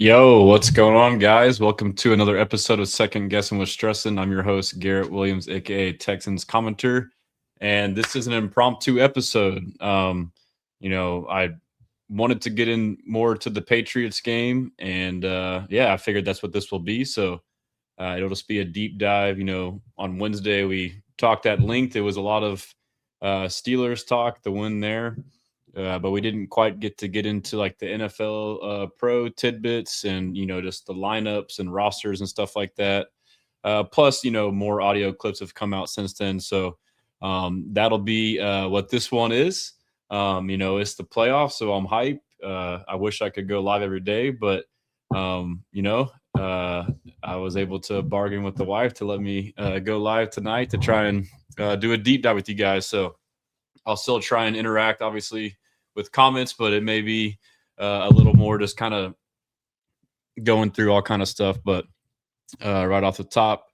Yo, what's going on, guys? Welcome to another episode of Second Guessing with Stressan. I'm your host, Garrett Williams, aka Texans commenter, and this is an impromptu episode. I wanted to get in more to the Patriots game, and yeah, I figured that's what this will be. So it'll just be a deep dive. On Wednesday we talked at length. It was a lot of Steelers talk, the win there. But we didn't quite get into like the NFL pro tidbits and just the lineups and rosters and stuff like that. Plus, more audio clips have come out since then, so that'll be what this one is. It's the playoffs, so I'm hype. I wish I could go live every day, but I was able to bargain with the wife to let me go live tonight to try and do a deep dive with you guys. So I'll still try and interact, obviously, with comments, but it may be a little more just kind of going through all kind of stuff. But right off the top,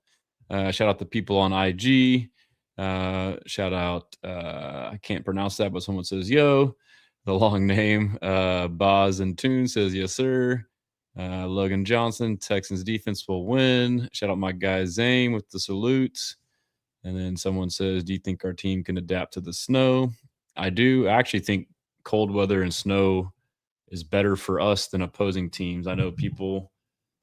shout out to people on IG. Shout out, I can't pronounce that, but someone says, yo, the long name. Boz and Toon says, yes, sir. Logan Johnson, Texans defense will win. Shout out my guy Zane with the salutes. And then someone says, do you think our team can adapt to the snow? I do. I actually think cold weather and snow is better for us than opposing teams. I know people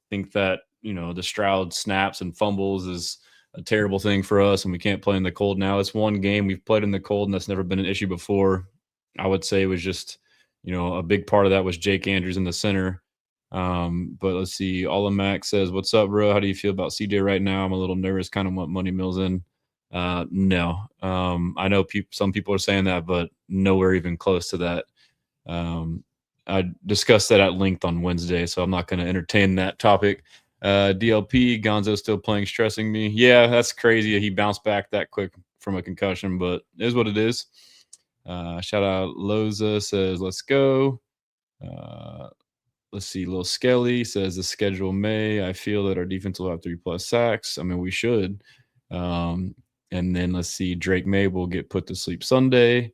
think that, the Stroud snaps and fumbles is a terrible thing for us and we can't play in the cold now. It's one game we've played in the cold and that's never been an issue before. I would say it was just, a big part of that was Jake Andrews in the center. But let's see. Olamac says, what's up, bro? How do you feel about CJ right now? I'm a little nervous, kind of want Money Mills in. No. I know some people are saying that, but nowhere even close to that. I discussed that at length on Wednesday, so I'm not going to entertain that topic. DLP, Gonzo still playing, stressing me. Yeah, that's crazy. He bounced back that quick from a concussion, but it is what it is. Shout out Loza says, let's go. Let's see. Lil Skelly says the schedule may. I feel that our defense will have 3+ sacks. I mean, we should. And then let's see. Drake May will get put to sleep Sunday.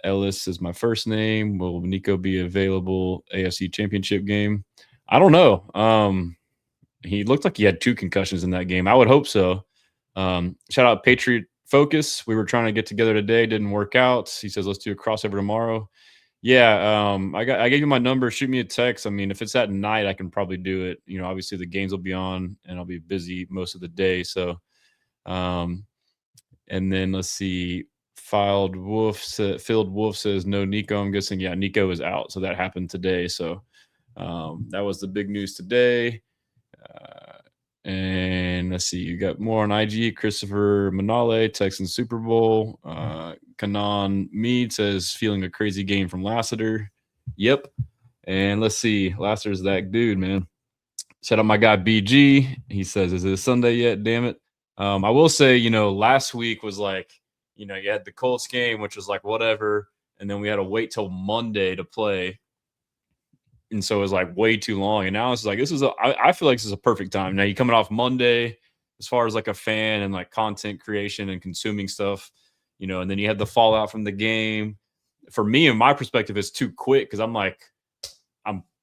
Ellis is my first name. Will Nico be available AFC Championship game? I don't know. He looked like he had 2 concussions in that game. I would hope so. Shout out Patriot Focus. We were trying to get together today. Didn't work out. He says, let's do a crossover tomorrow. Yeah, I gave you my number. Shoot me a text. I mean, if it's at night, I can probably do it. Obviously the games will be on, and I'll be busy most of the day. So, and then let's see. Filled Wolf says no Nico. I'm guessing Nico is out, so that happened today. So, that was the big news today. And let's see, you got more on IG. Christopher Manale, Texans Super Bowl. Kanan Mead says feeling a crazy game from Lassiter. Yep. And let's see, Lassiter's that dude, man. Shout out my guy BG. He says, is it Sunday yet? Damn it. I will say, last week was like, you had the Colts game, which was like whatever, and then we had to wait till Monday to play. And so it was like way too long. And now it's like, I feel like this is a perfect time. Now you're coming off Monday as far as like a fan and like content creation and consuming stuff, and then you had the fallout from the game. For me, in my perspective, it's too quick because I'm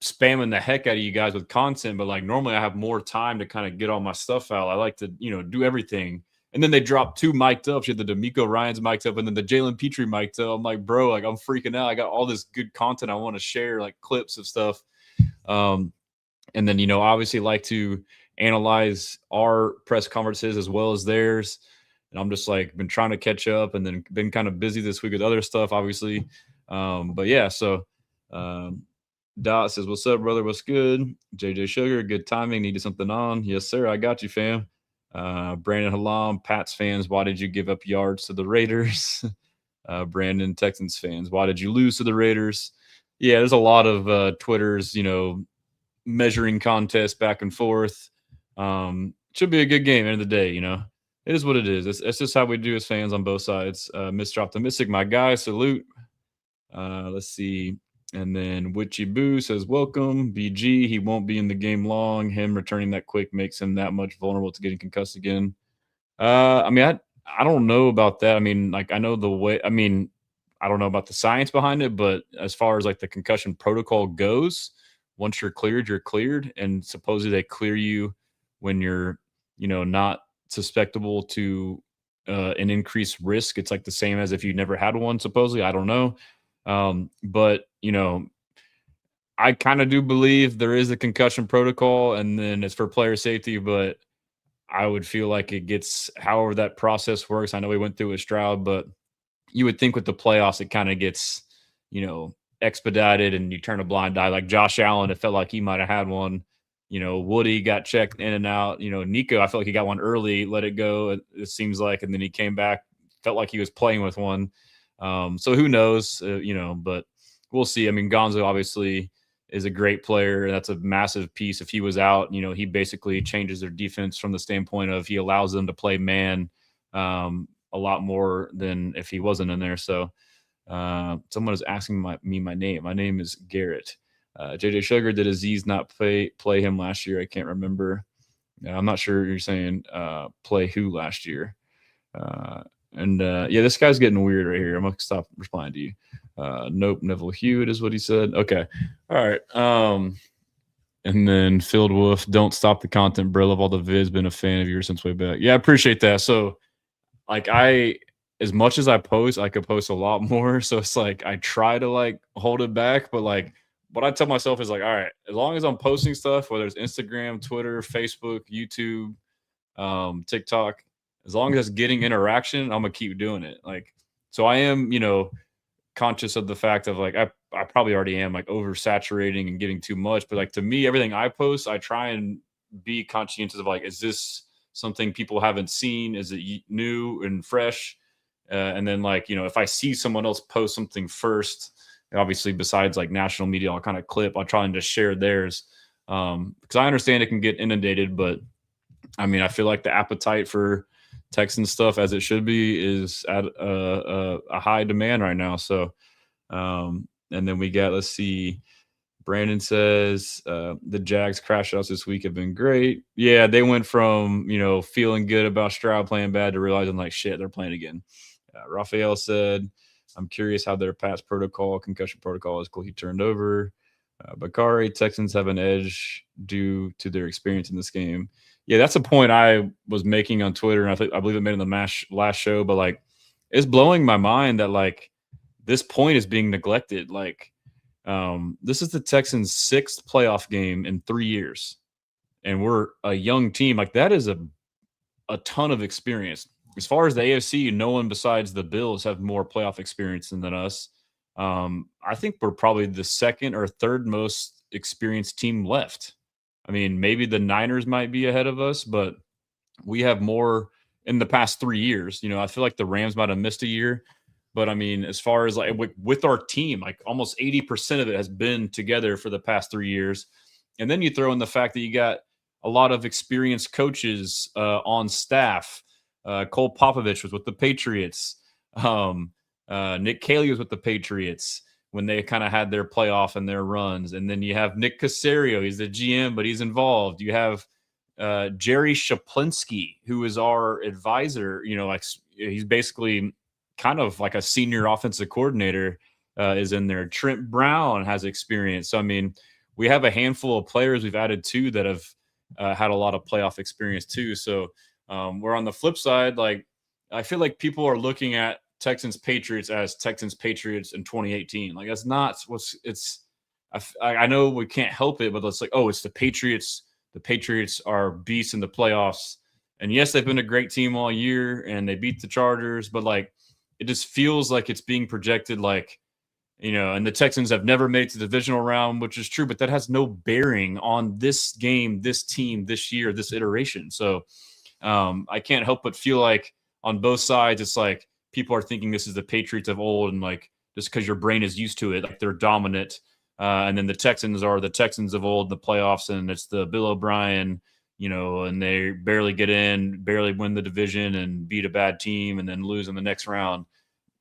spamming the heck out of you guys with content, but like normally I have more time to kind of get all my stuff out. I like to, do everything. And then they dropped 2 mic'd up. You had the D'Amico Ryans mic'd up and then the Jalen Petrie mic'd up. I'm like, bro, like I'm freaking out. I got all this good content I want to share, like clips of stuff. And then, obviously like to analyze our press conferences as well as theirs. And I'm just like been trying to catch up and then been kind of busy this week with other stuff, obviously. But yeah, so Dot says, what's up, brother? What's good? JJ Sugar, good timing. Needed something on. Yes, sir. I got you, fam. Brandon Halam, Pats fans, why did you give up yards to the Raiders? Brandon, Texans fans, why did you lose to the Raiders? Yeah, there's a lot of Twitters, measuring contests back and forth. Should be a good game. End of the day, it is what it is. It's just how we do as fans on both sides. Mr. Optimistic, my guy, salute. Let's see. And then Witchy Boo says, welcome. BG, he won't be in the game long. Him returning that quick makes him that much vulnerable to getting concussed again. I don't know about that. I mean, like, I know the way, I mean, I don't know about the science behind it, but as far as like the concussion protocol goes, once you're cleared, you're cleared. And supposedly they clear you when you're, not susceptible to an increased risk. It's like the same as if you never had one, supposedly. I don't know. But, I kind of do believe there is a concussion protocol and then it's for player safety, but I would feel like it gets however that process works. I know we went through with Stroud, but you would think with the playoffs it kind of gets, expedited and you turn a blind eye. Like Josh Allen, it felt like he might have had one. Woody got checked in and out. Nico, I felt like he got one early, let it go. It seems like, and then he came back, felt like he was playing with one. So who knows? But we'll see. I mean, Gonzo obviously is a great player. That's a massive piece. If he was out, he basically changes their defense from the standpoint of he allows them to play man a lot more than if he wasn't in there. So someone is asking me my name. My name is Garrett. JJ Sugar, did Aziz not play him last year? I can't remember. I'm not sure you're saying play who last year. Yeah, this guy's getting weird right here. I'm gonna stop replying to you. Nope, Neville Hewitt is what he said. Okay, all right. And then Field Wolf, don't stop the content, bro. Love all the vids. Been a fan of yours since way back. Yeah, I appreciate that. So, like, as much as I post, I could post a lot more. So it's like I try to like hold it back, but like what I tell myself is like, all right, as long as I'm posting stuff, whether it's Instagram, Twitter, Facebook, YouTube, TikTok, as long as it's getting interaction, I'm gonna keep doing it. Like, so I am, conscious of the fact of like I probably already am like oversaturating and giving too much. But like to me, everything I post, I try and be conscientious of like, is this something people haven't seen? Is it new and fresh? And then like, if I see someone else post something first, obviously besides like national media, I'll kind of clip, I'll try and just share theirs. Because I understand it can get inundated, but I mean, I feel like the appetite for Texan stuff as it should be is at a high demand right now. So, and then we got, let's see, Brandon says the Jags crash outs this week have been great. Yeah, they went from, feeling good about Stroud playing bad to realizing like, shit, they're playing again. Raphael said, I'm curious how their pass protocol, concussion protocol is cool. He turned over. Bakari, Texans have an edge due to their experience in this game. Yeah, that's a point I was making on Twitter, and I believe it made in the last show. But like, it's blowing my mind that like this point is being neglected. Like, this is the Texans' 6th playoff game in 3 years, and we're a young team. Like that is a ton of experience. As far as the AFC, no one besides the Bills have more playoff experience than us. I think we're probably the 2nd or 3rd most experienced team left. I mean, maybe the Niners might be ahead of us, but we have more in the past 3 years. I feel like the Rams might have missed a year, but I mean, as far as like with our team, like almost 80% of it has been together for the past 3 years. And then you throw in the fact that you got a lot of experienced coaches on staff. Cole Popovich was with the Patriots. Nick Caley was with the Patriots when they kind of had their playoff and their runs. And then you have Nick Caserio. He's the GM, but he's involved. You have Jerry Shaplinsky, who is our advisor. Like he's basically kind of like a senior offensive coordinator is in there. Trent Brown has experience. So, I mean, we have a handful of players we've added too that have had a lot of playoff experience too. So we're on the flip side. Like, I feel like people are looking at Texans Patriots as Texans Patriots in 2018. Like that's not what's it's. I know we can't help it, but it's like, oh, it's the Patriots. The Patriots are beasts in the playoffs, and yes, they've been a great team all year, and they beat the Chargers. But like, it just feels like it's being projected, like and the Texans have never made it to the divisional round, which is true, but that has no bearing on this game, this team, this year, this iteration. So I can't help but feel like on both sides, it's like people are thinking this is the Patriots of old, and like just because your brain is used to it, like they're dominant. And then the Texans are the Texans of old, the playoffs, and it's the Bill O'Brien, and they barely get in, barely win the division, and beat a bad team, and then lose in the next round.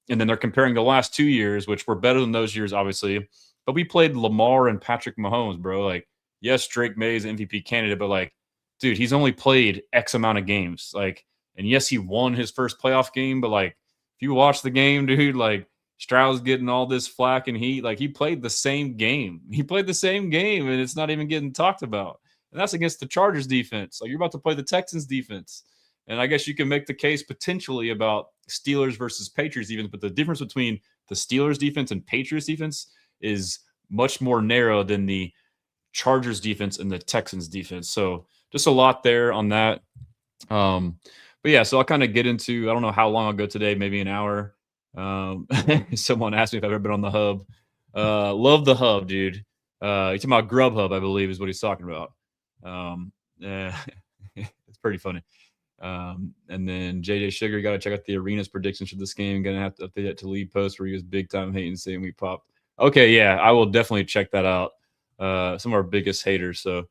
And then they're comparing the last 2 years, which were better than those years, obviously. But we played Lamar and Patrick Mahomes, bro. Like, yes, Drake May is MVP candidate, but like, dude, he's only played X amount of games. Like, and yes, he won his first playoff game, but like, if you watch the game, dude, like Stroud's getting all this flack and heat. Like, he played the same game. He played the same game, and it's not even getting talked about. And that's against the Chargers defense. Like, you're about to play the Texans defense. And I guess you can make the case potentially about Steelers versus Patriots even, but the difference between the Steelers defense and Patriots defense is much more narrow than the Chargers defense and the Texans defense. So just a lot there on that. But yeah, so I'll kind of get into, I don't know how long I'll go today, maybe an hour. Someone asked me if I've ever been on the hub. Love the hub, dude. He's talking about Grubhub, I believe, is what he's talking about. It's pretty funny. And then JJ Sugar, got to check out the arenas predictions for this game. Gonna have to update that to lead post where he was big time hating saying we popped. Okay, yeah, I will definitely check that out. Some of our biggest haters. So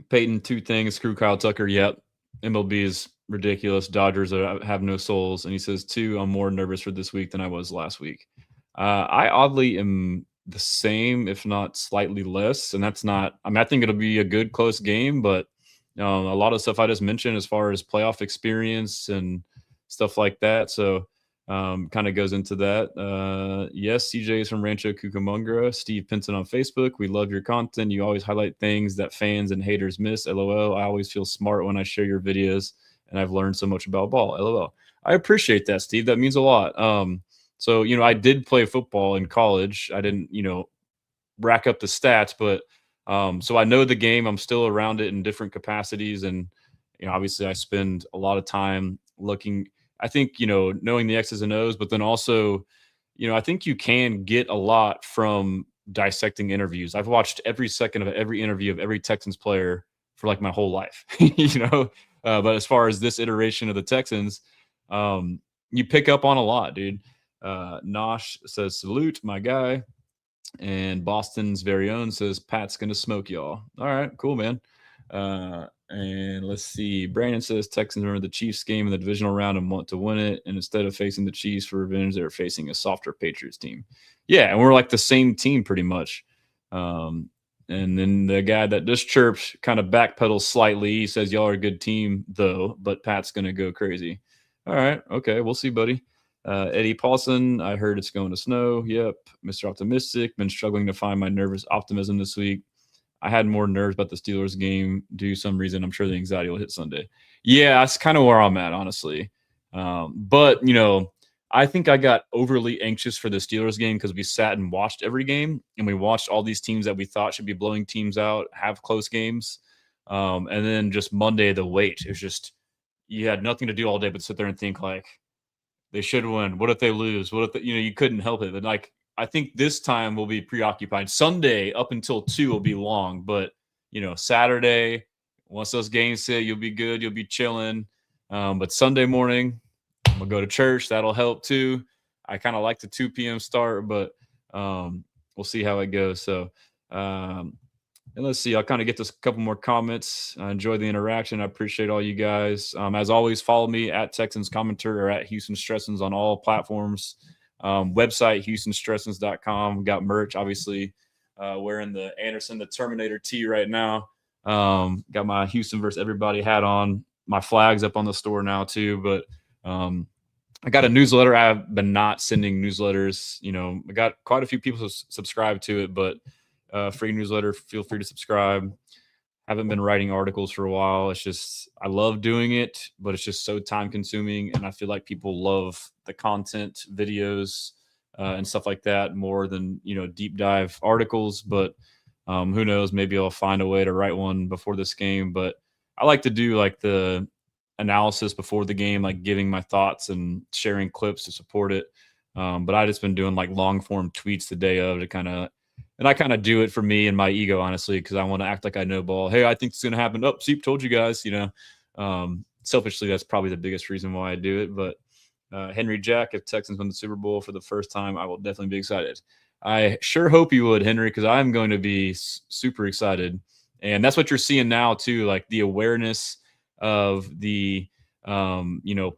Peyton, two things, screw Kyle Tucker. Yep. MLB is ridiculous. Dodgers have no souls. And he says, two, I'm more nervous for this week than I was last week. I oddly am the same, if not slightly less. And that's not, I mean, I think it'll be a good, close game, but a lot of stuff I just mentioned as far as playoff experience and stuff like that. So kind of goes into that. Yes, CJ is from Rancho Cucamonga. Steve Pinson on Facebook. We love your content. You always highlight things that fans and haters miss. LOL. I always feel smart when I share your videos, and I've learned so much about ball. LOL. I appreciate that, Steve. That means a lot. So, I did play football in college. I didn't, rack up the stats, but so I know the game. I'm still around it in different capacities. And, obviously I spend a lot of time looking, I think, knowing the X's and O's, but then also, I think you can get a lot from dissecting interviews. I've watched every second of every interview of every Texans player for like my whole life, but as far as this iteration of the Texans, you pick up on a lot, dude. Nosh says, salute, my guy. And Boston's very own says, Pat's going to smoke y'all. All right, cool, man. And let's see. Brandon says, Texans remember the Chiefs game in the divisional round and want to win it. And instead of facing the Chiefs for revenge, they're facing a softer Patriots team. Yeah, and we're like the same team pretty much. And then the guy that just chirped kind of backpedals slightly. He says, y'all are a good team, though, but Pat's going to go crazy. All right, okay, we'll see, buddy. Eddie Paulson, I heard it's going to snow. Yep. Mr. Optimistic, been struggling to find my nervous optimism this week. I had more nerves about the Steelers game due to some reason. I'm sure the anxiety will hit Sunday. Yeah, that's kind of where I'm at, honestly. But, I think I got overly anxious for the Steelers game because we sat and watched every game, and we watched all these teams that we thought should be blowing teams out, have close games. And then just Monday, the wait. It was just, you had nothing to do all day but sit there and think like, they should win. What if they lose? What if you couldn't help it? But like, I think this time we'll be preoccupied. Sunday up until 2 will be long, but Saturday, once those games sit, you'll be good. You'll be chilling. But Sunday morning, I'm gonna go to church. That'll help too. I kind of like the 2 p.m. start, but we'll see how it goes. So, and let's see. I'll kind of get to a couple more comments. I enjoy the interaction. I appreciate all you guys. As always, follow me at Texans Commenter or at Houston Stressans on all platforms. Website, HoustonStressans.com. Got merch, obviously. Wearing the Anderson the Terminator tee right now. Got my Houston versus everybody hat on. My flag's up on the store now too. But I got a newsletter. I've been not sending newsletters. I got quite a few people subscribe to it, but free newsletter. Feel free to subscribe. Haven't been writing articles for a while. It's just, I love doing it, but it's just so time consuming. And I feel like people love the content, videos, and stuff like that more than, deep dive articles. But who knows, maybe I'll find a way to write one before this game. But I like to do like the analysis before the game, like giving my thoughts and sharing clips to support it. But I just been doing like long form tweets the day of to kind of, and I kind of do it for me and my ego, honestly, because I want to act like I know ball. Hey, I think it's going to happen. Oh, Seep told you guys, selfishly, that's probably the biggest reason why I do it. But Henry Jack, if Texans win the Super Bowl for the first time, I will definitely be excited. I sure hope you would, Henry, because I'm going to be super excited. And that's what you're seeing now, too, like the awareness of the,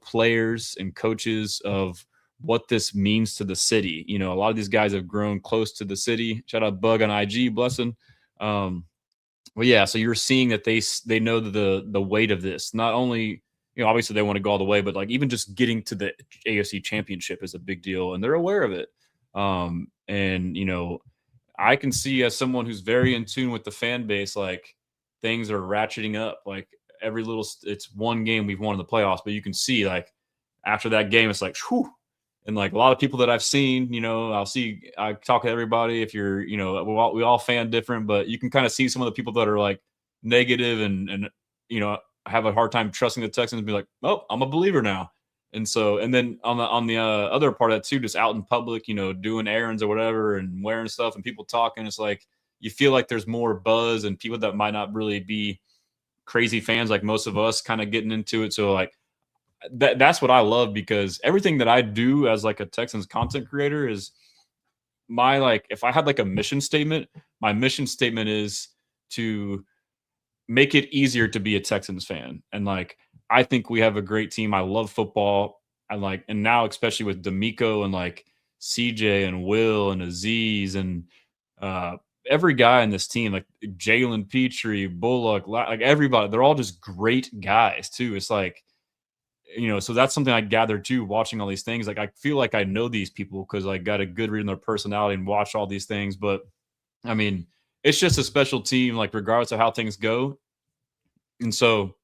players and coaches of what this means to the city. A lot of these guys have grown close to the city. Shout out Bug on IG, BLESSAN. Well, yeah, so you're seeing that they know the weight of this. Not only obviously they want to go all the way, but like even just getting to the AFC Championship is a big deal, and they're aware of it. And I can see, as someone who's very in tune with the fan base, like things are ratcheting up. Like it's one game we've won in the playoffs, but you can see like after that game, it's like, whew. And like a lot of people that I've seen, I talk to everybody. If you're, we all fan different, but you can kind of see some of the people that are like negative and have a hard time trusting the Texans and be like, oh, I'm a believer now. And so, and then on the other part of that too, just out in public, doing errands or whatever and wearing stuff and people talking, it's like you feel like there's more buzz and people that might not really be crazy fans like most of us kind of getting into it. So like that's what I love, because everything that I do as like a Texans content creator is if I had like a mission statement, my mission statement is to make it easier to be a Texans fan. And like, I think we have a great team. I love football. And now, especially with D'Amico and like CJ and Will and Aziz and every guy in this team, like Jalen Petrie, Bullock, like everybody, they're all just great guys too. It's like, so that's something I gathered too, watching all these things. Like, I feel like I know these people because I got a good read on their personality and watched all these things. But I mean, it's just a special team, like regardless of how things go. And so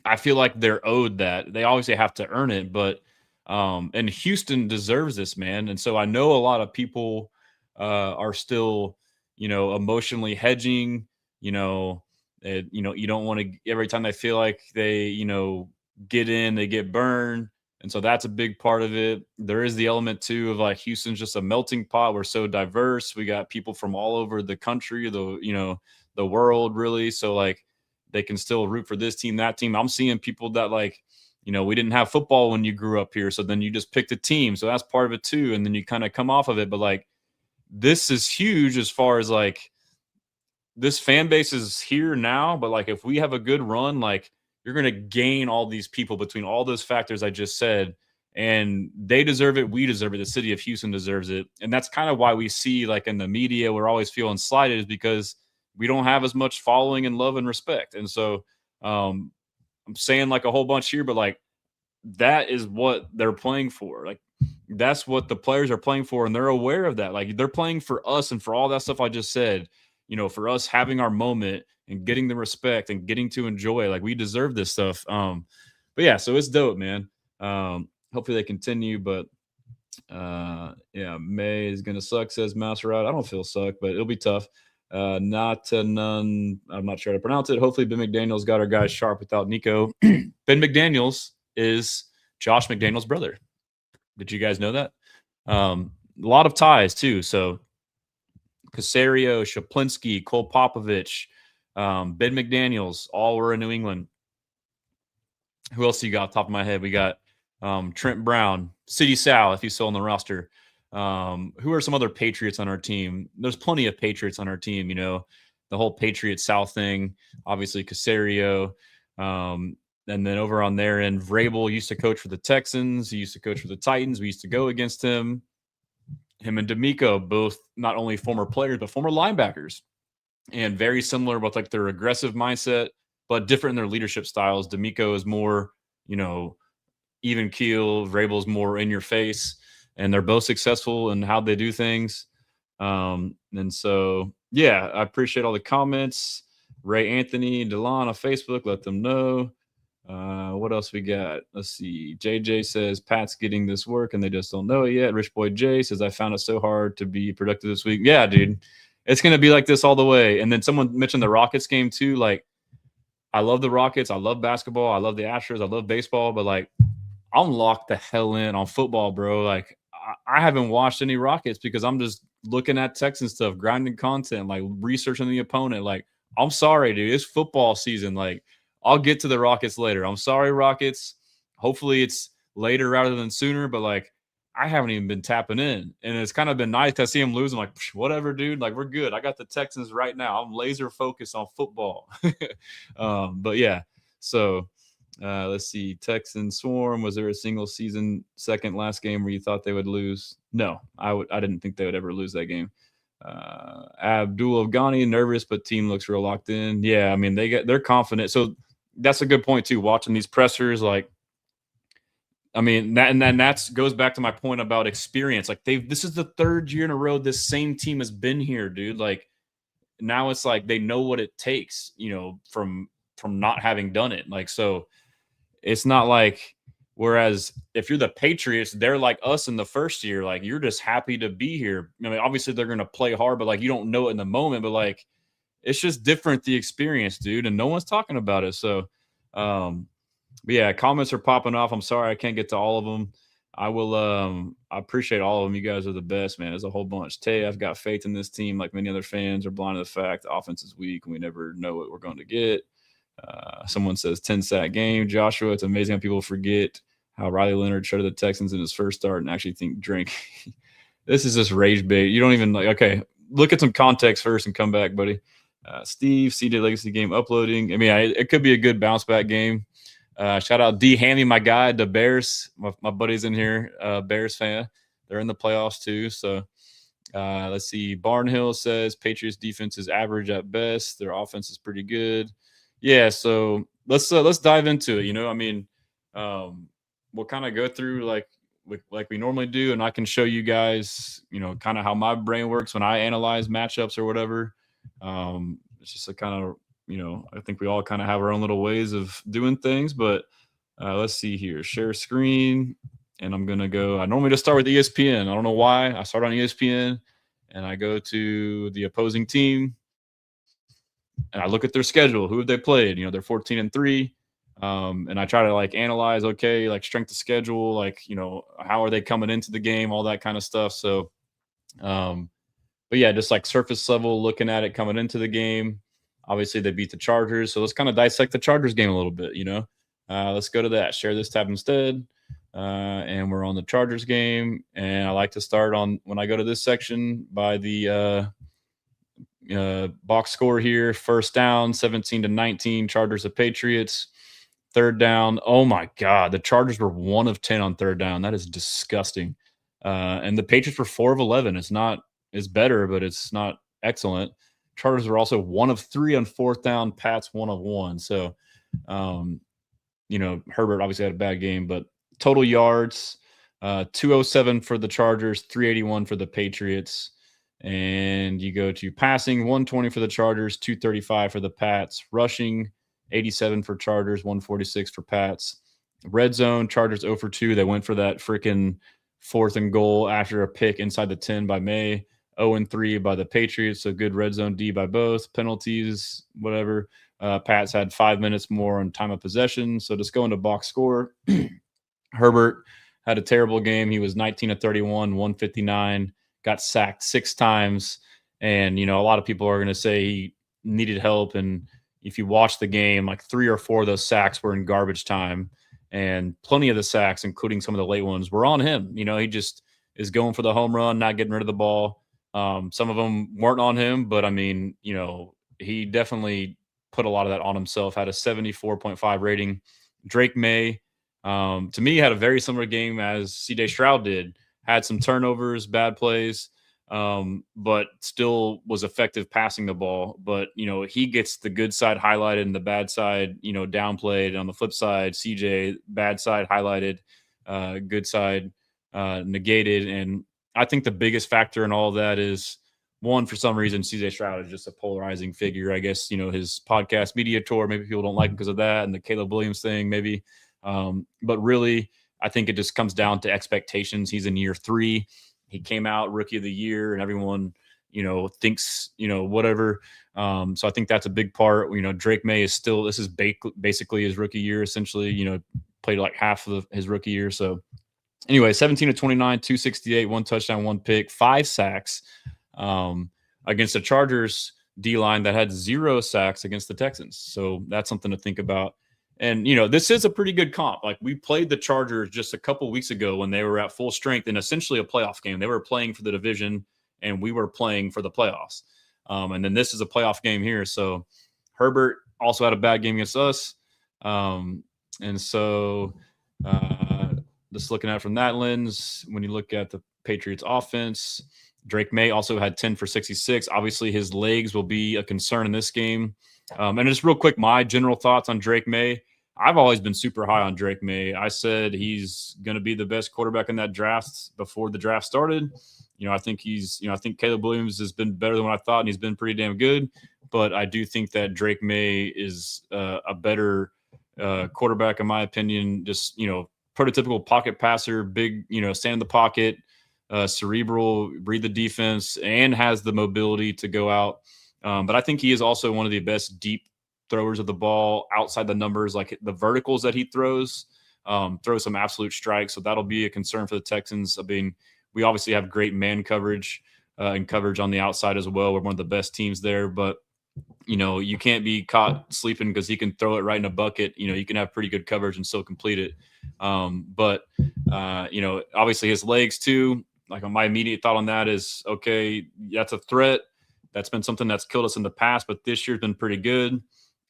I feel like they're owed that. They obviously have to earn it, but and Houston deserves this, man. And so I know a lot of people are still, emotionally hedging. You don't want to, every time they feel like they, get in, they get burned. And so that's a big part of it. There is the element too of like Houston's just a melting pot. We're so diverse. We got people from all over the country, the world, really. So like they can still root for this team, that team. I'm seeing people that like, we didn't have football when you grew up here. So then you just picked a team. So that's part of it too. And then you kind of come off of it. But like, this is huge as far as like this fan base is here now. But like, if we have a good run, like you're going to gain all these people between all those factors I just said. And they deserve it. We deserve it. The city of Houston deserves it. And that's kind of why we see like in the media, we're always feeling slighted, is because we don't have as much following and love and respect. And so I'm saying like a whole bunch here, but like that is what they're playing for. Like that's what the players are playing for. And they're aware of that. Like they're playing for us and for all that stuff I just said, for us having our moment and getting the respect and getting to enjoy. Like we deserve this stuff. But yeah, so it's dope, man. Hopefully they continue, but yeah, May is gonna suck, says Maserati. I don't feel suck, but it'll be tough. Not to none. I'm not sure how to pronounce it. Hopefully, Ben McDaniel's got our guys sharp without Nico. Ben McDaniel's is Josh McDaniel's brother. Did you guys know that? A lot of ties too. So Casario, Shaplinsky, Cole Popovich, Ben McDaniel's, all were in New England. Who else you got off the top of my head? We got Trent Brown, City Sal, if he's still on the roster. Who are some other Patriots on our team? There's plenty of Patriots on our team, the whole Patriot South thing, obviously Casario. And then over on their end, Vrabel used to coach for the Texans. He used to coach for the Titans. We used to go against him. Him and D'Amico, both not only former players, but former linebackers. And very similar with like their aggressive mindset, but different in their leadership styles. D'Amico is more, even keel. Vrabel's more in your face. And they're both successful in how they do things. And so, yeah, I appreciate all the comments. Ray Anthony, Delon on Facebook, let them know. What else we got? Let's see. JJ says Pat's getting this work and they just don't know it yet. Rich Boy J says I found it so hard to be productive this week. Yeah, dude, it's going to be like this all the way. And then someone mentioned the Rockets game too. Like, I love the Rockets. I love basketball. I love the Astros. I love baseball. But like, I'm locked the hell in on football, bro. Like, I haven't watched any Rockets because I'm just looking at Texan stuff, grinding content, like researching the opponent. Like, I'm sorry, dude. It's football season. Like, I'll get to the Rockets later. I'm sorry, Rockets. Hopefully it's later rather than sooner, but like I haven't even been tapping in. And it's kind of been nice to see them lose. I'm like, whatever, dude. Like, we're good. I got the Texans right now. I'm laser focused on football. But yeah, so let's see. Texan Swarm. Was there a single season second last game where you thought they would lose? No, I didn't think they would ever lose that game. Abdul Afghani, nervous, but team looks real locked in. Yeah, I mean they're confident. So that's a good point too. Watching these pressers, like I mean, that goes back to my point about experience. Like this is the third year in a row this same team has been here, dude. Like now it's like they know what it takes, from not having done it. Like so, it's not like. Whereas if you're the Patriots, they're like us in the first year. Like you're just happy to be here. I mean, obviously they're going to play hard, but like you don't know it in the moment. But like it's just different the experience, dude, and no one's talking about it. So, but yeah, comments are popping off. I'm sorry I can't get to all of them. I will. I appreciate all of them. You guys are the best, man. There's a whole bunch. Tay, I've got faith in this team. Like many other fans, are blind to the fact the offense is weak and we never know what we're going to get. Someone says 10-sack game. Joshua, it's amazing how people forget how Riley Leonard shredded the Texans in his first start and actually think drink. This is just rage bait. You don't even like. Okay, look at some context first and come back, buddy. Steve, CJ Legacy game uploading. I mean, it could be a good bounce back game. Shout out D Hammy, my guy, the Bears. My buddy's in here, Bears fan. They're in the playoffs too. So let's see. Barnhill says Patriots defense is average at best. Their offense is pretty good. Yeah. So let's dive into it. I mean, we'll kind of go through like we normally do, and I can show you guys, kind of how my brain works when I analyze matchups or whatever. It's just a kind of, I think we all kind of have our own little ways of doing things, but let's see here. Share screen, and I'm going to go. I normally just start with ESPN. I don't know why. I start on ESPN, and I go to the opposing team, and I look at their schedule. Who have they played? They're 14-3. And I try to like analyze, okay, like strength of schedule, like, how are they coming into the game, all that kind of stuff. So, but yeah, just like surface level, looking at it coming into the game. Obviously, they beat the Chargers. So let's kind of dissect the Chargers game a little bit, Let's go to that. Share this tab instead. And we're on the Chargers game. And I like to start on, when I go to this section, by the box score here. First down, 17-19, Chargers of Patriots. Third down. Oh, my God. The Chargers were 1 of 10 on third down. That is disgusting. And the Patriots were 4 of 11. It's better, but it's not excellent. Chargers were also 1 of 3 on fourth down. Pats 1 of 1. So, Herbert obviously had a bad game, but total yards, 207 for the Chargers, 381 for the Patriots. And you go to passing, 120 for the Chargers, 235 for the Pats. Rushing, 87 for Chargers, 146 for Pats. Red zone, Chargers 0 for 2. They went for that freaking 4th and goal after a pick inside the 10 by May. 0-3 by the Patriots, so good red zone D by both. Penalties, whatever. Pats had 5 minutes more on time of possession. So just go into box score. Herbert had a terrible game. He was 19-31, 159, got sacked 6 times. And, a lot of people are going to say he needed help. And if you watch the game, like 3 or 4 of those sacks were in garbage time. And plenty of the sacks, including some of the late ones, were on him. He just is going for the home run, not getting rid of the ball. Some of them weren't on him, but I mean, he definitely put a lot of that on himself. Had a 74.5 rating. Drake May, to me, had a very similar game as CJ Stroud did. Had some turnovers, bad plays, but still was effective passing the ball. But, he gets the good side highlighted and the bad side, downplayed. And on the flip side, CJ, bad side highlighted, good side negated. And I think the biggest factor in all of that is, one, for some reason, CJ Stroud is just a polarizing figure. I guess, his podcast media tour, maybe people don't like him because of that, and the Caleb Williams thing, maybe. But really, I think it just comes down to expectations. He's in year 3. He came out rookie of the year, and everyone, thinks, whatever. So I think that's a big part. Drake May is still, this is basically his rookie year, essentially, played like half of his rookie year. So anyway, 17-29, 268, 1 touchdown, 1 pick, 5 sacks against the Chargers D-line that had 0 sacks against the Texans. So that's something to think about. And, this is a pretty good comp. Like, we played the Chargers just a couple weeks ago when they were at full strength in essentially a playoff game. They were playing for the division, and we were playing for the playoffs. And then this is a playoff game here. So Herbert also had a bad game against us. And so just looking at it from that lens, when you look at the Patriots offense, Drake May also had 10 for 66. Obviously, his legs will be a concern in this game. And just real quick, my general thoughts on Drake May. I've always been super high on Drake May. I said he's going to be the best quarterback in that draft before the draft started. I think I think Caleb Williams has been better than what I thought, and he's been pretty damn good. But I do think that Drake May is a better quarterback, in my opinion. Just, prototypical pocket passer, big, stand in the pocket, cerebral, read the defense, and has the mobility to go out. But I think he is also one of the best deep throwers of the ball outside the numbers, like the verticals that he throws some absolute strikes. So that'll be a concern for the Texans. I mean, we obviously have great man coverage and coverage on the outside as well. We're one of the best teams there, but you can't be caught sleeping because he can throw it right in a bucket. You can have pretty good coverage and still complete it. But obviously his legs too. Like, my immediate thought on that is, okay, that's a threat. That's been something that's killed us in the past, but this year's been pretty good.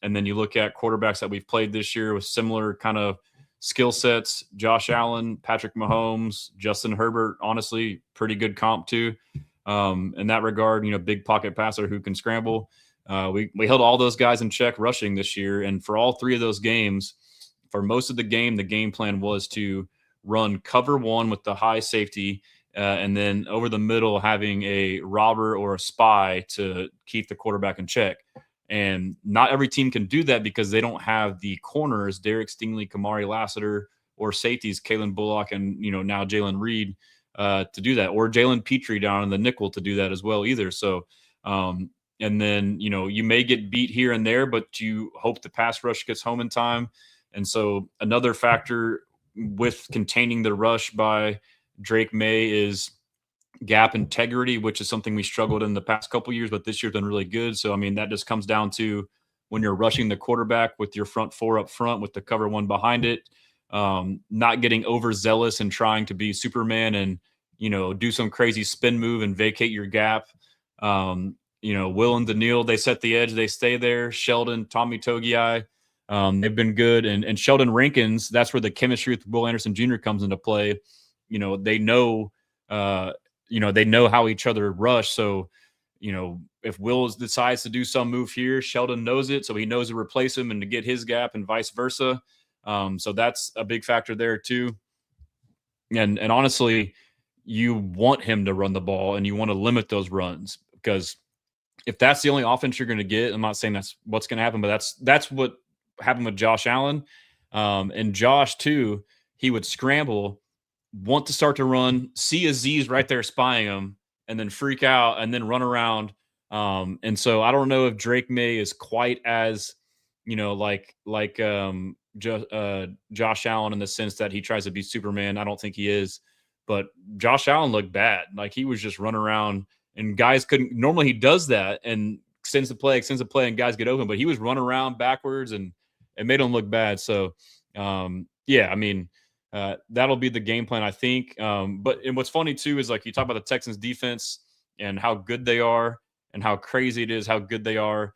And then you look at quarterbacks that we've played this year with similar kind of skill sets: Josh Allen, Patrick Mahomes, Justin Herbert. Honestly, pretty good comp too. In that regard, big pocket passer who can scramble. We held all those guys in check rushing this year, and for all three of those games, for most of the game plan was to run cover one with the high safety, and then over the middle having a robber or a spy to keep the quarterback in check. And not every team can do that because they don't have the corners, Derek Stingley, Kamari Lassiter, or safeties, Kalen Bullock, and now Jalen Reed, to do that, or Jalen Petrie down in the nickel to do that as well either. So, and then you may get beat here and there, but you hope the pass rush gets home in time. And so another factor with containing the rush by Drake May is gap integrity, which is something we struggled in the past couple years, but this year's been really good. So, I mean, that just comes down to when you're rushing the quarterback with your front four up front with the cover one behind it, not getting overzealous and trying to be Superman and, do some crazy spin move and vacate your gap. Will and Daniil, they set the edge, they stay there. Sheldon, Tommy Togiai, they've been good. And Sheldon Rankins, that's where the chemistry with Will Anderson Jr. comes into play. They know how each other rush. So, if Will decides to do some move here, Sheldon knows it. So he knows to replace him and to get his gap and vice versa. So that's a big factor there too. And honestly, you want him to run the ball and you want to limit those runs, because if that's the only offense you're going to get, I'm not saying that's what's going to happen, but that's what happened with Josh Allen. And Josh too, he would scramble, want to start to run, see Aziz right there spying him, and then freak out and then run around. And so I don't know if Drake May is quite as, Josh Allen in the sense that he tries to be Superman. I don't think he is, but Josh Allen looked bad. Like, he was just running around and guys couldn't. Normally he does that and extends the play, and guys get open, but he was running around backwards and it made him look bad. So, yeah, I mean, that'll be the game plan, I think. But what's funny too is, like, you talk about the Texans defense and how good they are and how crazy it is, how good they are,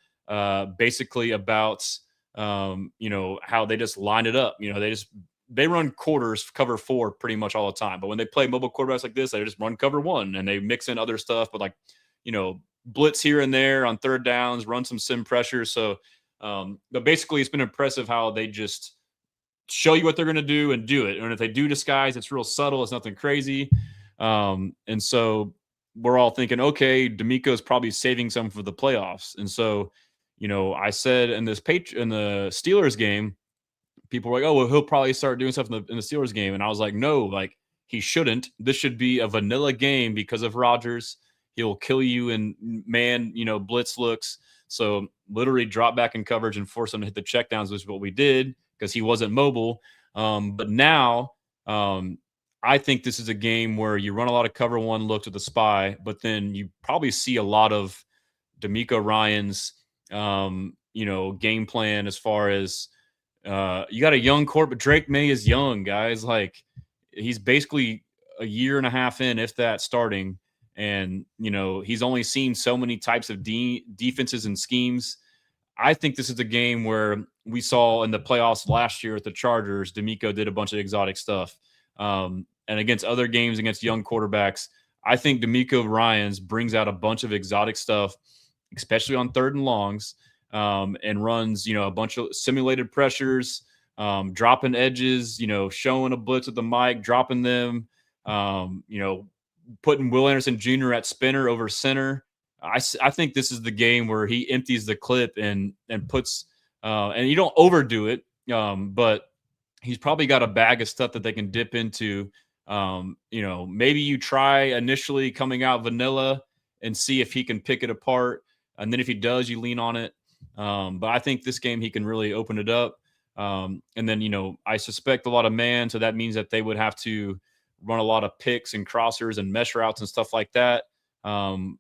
basically about, how they just line it up. They run quarters, cover four pretty much all the time. But when they play mobile quarterbacks like this, they just run cover one and they mix in other stuff, but like, blitz here and there on third downs, run some sim pressure. So, but basically it's been impressive how they just show you what they're going to do and do it. And if they do disguise, it's real subtle. It's nothing crazy. And so we're all thinking, okay, D'Amico's probably saving some for the playoffs. And so, I said in the Steelers game, people were like, oh, well, he'll probably start doing stuff in the Steelers game. And I was like, no, like, he shouldn't. This should be a vanilla game because of Rodgers. He'll kill you in man, blitz looks. So literally drop back in coverage and force him to hit the checkdowns, which is what we did because he wasn't mobile. But now I think this is a game where you run a lot of cover one looks with the spy, but then you probably see a lot of D'Amico Ryans, game plan as far as you got a young court, but Drake May is young, guys. Like, he's basically a year and a half in, if that, starting. And, he's only seen so many types of defenses and schemes. I think this is a game where we saw in the playoffs last year with the Chargers, D'Amico did a bunch of exotic stuff. And against other games against young quarterbacks, I think D'Amico Ryans brings out a bunch of exotic stuff, especially on third and longs, and runs, a bunch of simulated pressures, dropping edges, showing a blitz with the mic, dropping them, putting Will Anderson Jr. at spinner over center. I think this is the game where he empties the clip and puts and you don't overdo it, but he's probably got a bag of stuff that they can dip into. Maybe you try initially coming out vanilla and see if he can pick it apart, and then if he does, you lean on it. But I think this game he can really open it up. And then I suspect a lot of man, so that means that they would have to run a lot of picks and crossers and mesh routes and stuff like that. It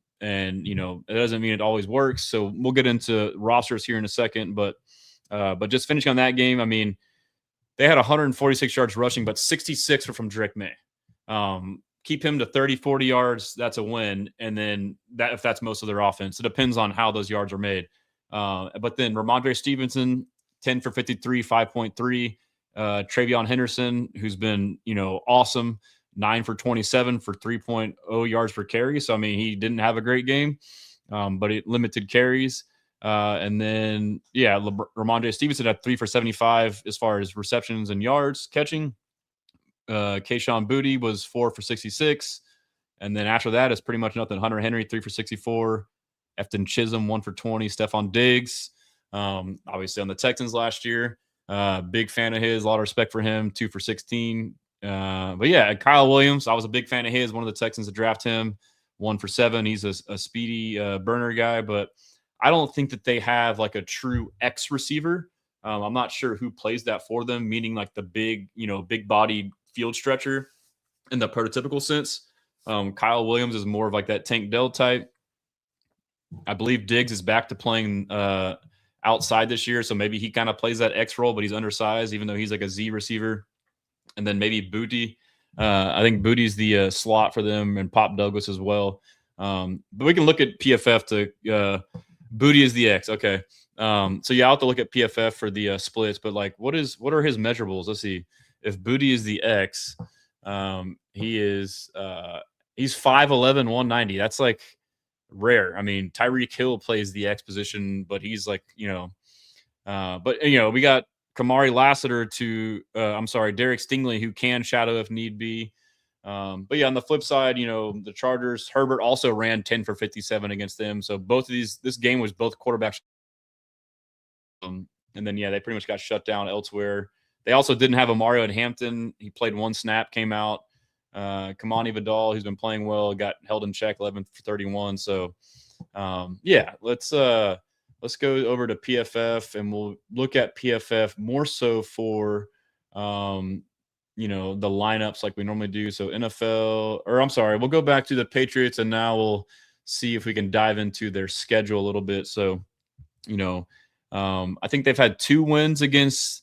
doesn't mean it always works. So we'll get into rosters here in a second, but just finishing on that game, I mean, they had 146 yards rushing, but 66 were from Drake May. Keep him to 30, 40 yards, that's a win. And then if that's most of their offense, it depends on how those yards are made. But then Ramondre Stevenson, 10 for 53, 5.3. Travion Henderson, who's been, awesome, 9 for 27 for 3.0 yards per carry. So, I mean, he didn't have a great game, but it limited carries. And then, Ramondre Stevenson had 3 for 75 as far as receptions and yards catching. Kayshon Boutte was 4 for 66. And then after that, it's pretty much nothing. Hunter Henry, 3 for 64. Efton Chisholm, 1 for 20. Stephon Diggs, obviously on the Texans last year. Big fan of his. A lot of respect for him. 2 for 16. But yeah, Kyle Williams, I was a big fan of his. One of the Texans to draft him. 1 for 7. He's a speedy burner guy, but I don't think that they have like a true X receiver. I'm not sure who plays that for them, meaning like the big, big bodied field stretcher in the prototypical sense. Kyle Williams is more of like that Tank Dell type. I believe Diggs is back to playing outside this year, so maybe he kind of plays that X role, but he's undersized, even though he's like a Z receiver. And then maybe Boutte. I think Boutte's the slot for them, and Pop Douglas as well. But we can look at PFF to Boutte is the X. Okay. I'll have to look at PFF for the splits, but like, what are his measurables? Let's see. If Boutte is the X, he's 5'11", 190. That's like rare. I mean, Tyreek Hill plays the X position, but he's like, we got Kamari Lassiter Derek Stingley, who can shadow if need be. But yeah, on the flip side, the Chargers, Herbert also ran 10 for 57 against them. So both of this game was both quarterbacks. And then, they pretty much got shut down elsewhere. They also didn't have Mario and Hampton. He played 1 snap, came out. Kamani Vidal, who's been playing well, got held in check, 11 for 31. So, let's go over to PFF, and we'll look at PFF more so for, the lineups like we normally do. So we'll go back to the Patriots, and now we'll see if we can dive into their schedule a little bit. So, I think they've had 2 wins against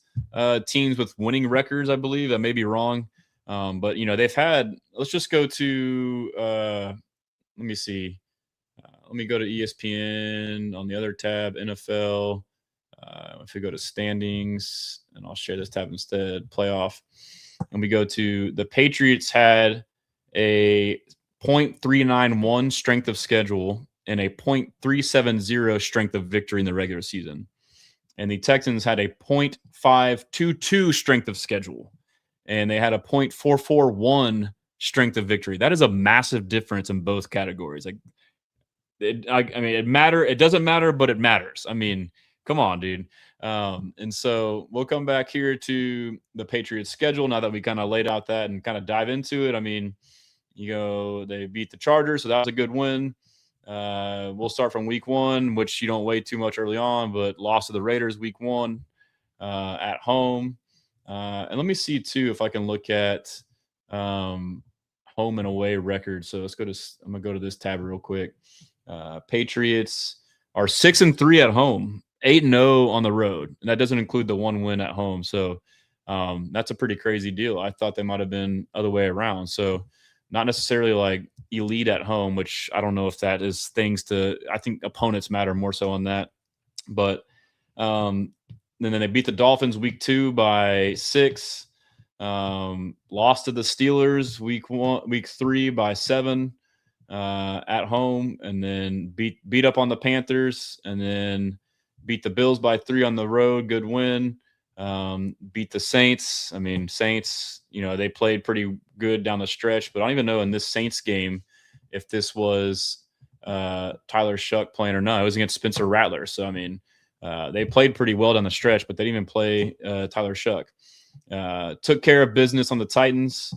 teams with winning records, I believe. I may be wrong. But they've had, let's just go to, let me see. Let me go to ESPN on the other tab, NFL. If we go to standings, and I'll share this tab instead, playoff. And we go to the Patriots had a 0.391 strength of schedule and a 0.370 strength of victory in the regular season. And the Texans had a 0.522 strength of schedule, and they had a 0.441 strength of victory. That is a massive difference in both categories. It doesn't matter, but it matters. I mean, come on, dude. And so we'll come back here to the Patriots schedule now that we kind of laid out that and kind of dive into it. I mean, they beat the Chargers, so that was a good win. We'll start from week 1, which you don't wait too much early on, but lost to the Raiders week 1 at home. And let me see too if I can look at home and away records. So I'm gonna go to this tab real quick. Patriots are 6-3 at home, 8-0 on the road, and that doesn't include the 1 win at home. So that's a pretty crazy deal. I thought they might have been other way around. So not necessarily like elite at home, which I don't know if that is I think opponents matter more so on that. But and then they beat the Dolphins week 2 by 6. Lost to the Steelers week 3 by 7 at home, and then beat up on the Panthers, and then beat the Bills by 3 on the road. Good win. Beat the Saints. I mean, Saints, they played pretty good down the stretch, but I don't even know in this Saints game if this was Tyler Shuck playing or not. It was against Spencer Rattler. So, I mean, they played pretty well down the stretch, but they didn't even play Tyler Shuck. Took care of business on the Titans.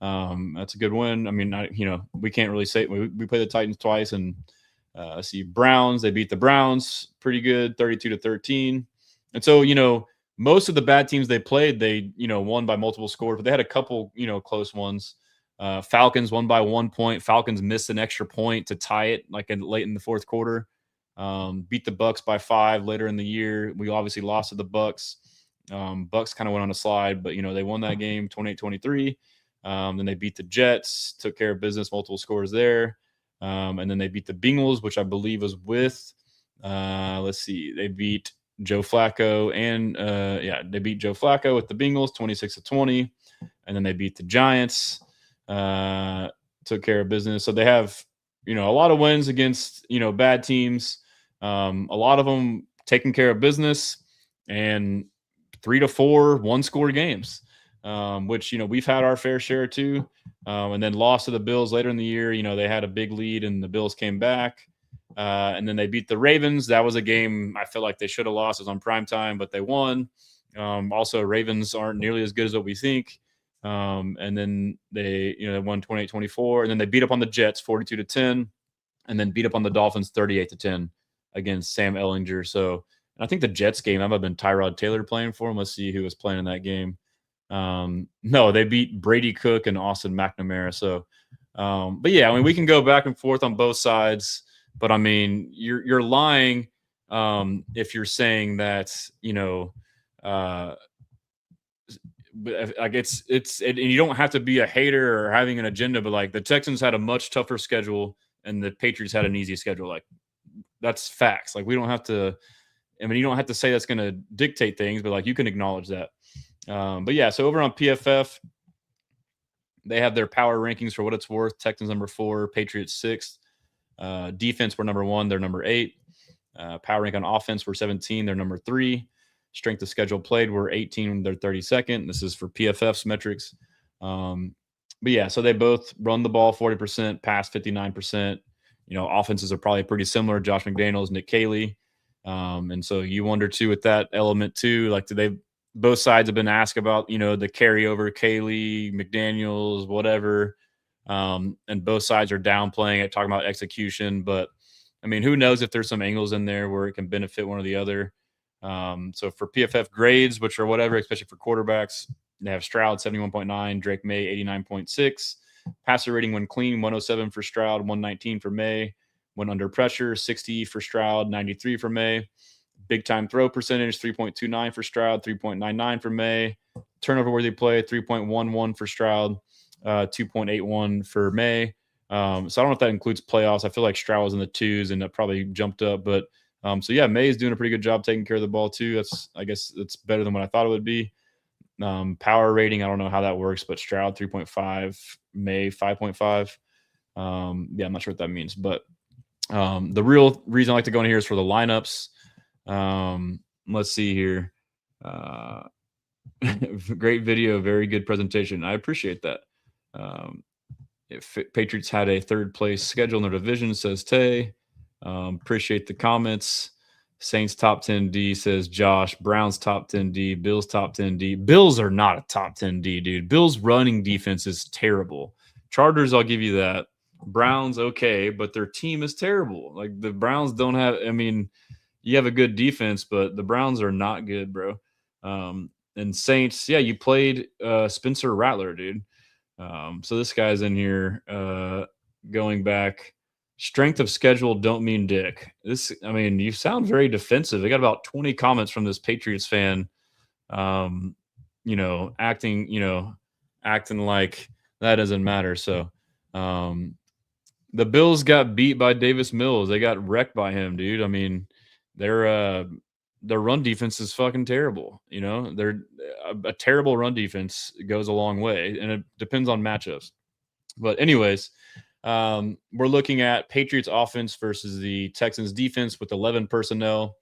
That's a good win. I mean, we can't really say we played the Titans twice, and let's see, Browns. They beat the Browns pretty good, 32-13. And so, most of the bad teams they played, they won by multiple scores, but they had a couple close ones. Falcons won by 1 point. Falcons missed an extra point to tie it late in the fourth quarter. Beat the Bucks by 5 later in the year. We obviously lost to the Bucks. Bucks kind of went on a slide, but they won that game 28-23. Then they beat the Jets, took care of business, multiple scores there. And then they beat the Bengals, which I believe was with let's see, they beat Joe Flacco and they beat Joe Flacco with the Bengals 26-20. And then they beat the Giants, took care of business. So they have a lot of wins against bad teams, a lot of them taking care of business, and 3 to 4 1-score games, which we've had our fair share too. And then lost to the Bills later in the year. They had a big lead and the Bills came back. And then they beat the Ravens. That was a game I feel like they should have lost. It was on primetime, but they won. Also, Ravens aren't nearly as good as what we think. And then they won 28-24. And then they beat up on the Jets 42-10. And then beat up on the Dolphins 38-10 against Sam Ellinger. So I think the Jets game, that might have been Tyrod Taylor playing for him. Let's see who was playing in that game. No, they beat Brady Cook and Austin McNamara. So, but yeah, I mean, we can go back and forth on both sides, but I mean, you're lying if you're saying that like it's and you don't have to be a hater or having an agenda, but like the Texans had a much tougher schedule and the Patriots had an easy schedule. Like that's facts. Like we don't have to. I mean, you don't have to say that's going to dictate things, but like you can acknowledge that. But yeah, so over on PFF, they have their power rankings for what it's worth. Texans number 4, Patriots 6th. Defense were number 1, they're number 8. Power rank on offense were 17, they're number 3. Strength of schedule played were 18, they're 32nd. This is for PFF's metrics. But yeah, so they both run the ball 40%, pass 59%. Offenses are probably pretty similar. Josh McDaniels, Nick Caley. And so you wonder too with that element too, like both sides have been asked about, the carryover, Caley, McDaniels, whatever. And both sides are downplaying it, talking about execution. But I mean, who knows if there's some angles in there where it can benefit one or the other. So for PFF grades, which are whatever, especially for quarterbacks, they have Stroud 71.9, Drake May 89.6, passer rating when clean 107 for Stroud, 119 for May. When under pressure, 60 for Stroud, 93 for May. Big time throw percentage, 3.29 for Stroud, 3.99 for May. Turnover worthy play, 3.11 for Stroud, 2.81 for May. So I don't know if that includes playoffs. I feel like Stroud was in the 2s and that probably jumped up. But so yeah, May is doing a pretty good job taking care of the ball too. I guess it's better than what I thought it would be. Power rating, I don't know how that works, but Stroud 3.5, May 5.5. Yeah, I'm not sure what that means, but the real reason I like to go in here is for the lineups. Let's see here. Great video, very good presentation. I appreciate that. If Patriots had a 3rd place schedule in their division, says Tay. Appreciate the comments. Saints top 10 D, says Josh. Browns top 10 D. Bills top 10 D. Bills are not a top 10 D, dude. Bills running defense is terrible. Chargers, I'll give you that. Browns, okay, but their team is terrible. Like the Browns don't have, I mean, you have a good defense, but the Browns are not good, bro. And Saints, yeah, you played Spencer Rattler, dude. So this guy's in here going back. Strength of schedule don't mean dick. I mean, you sound very defensive. I got about 20 comments from this Patriots fan, acting like that doesn't matter. So the Bills got beat by Davis Mills. They got wrecked by him, dude. I mean, their run defense is fucking terrible. They're a terrible run defense goes a long way, and it depends on matchups. But anyways, we're looking at Patriots offense versus the Texans defense with 11 personnel.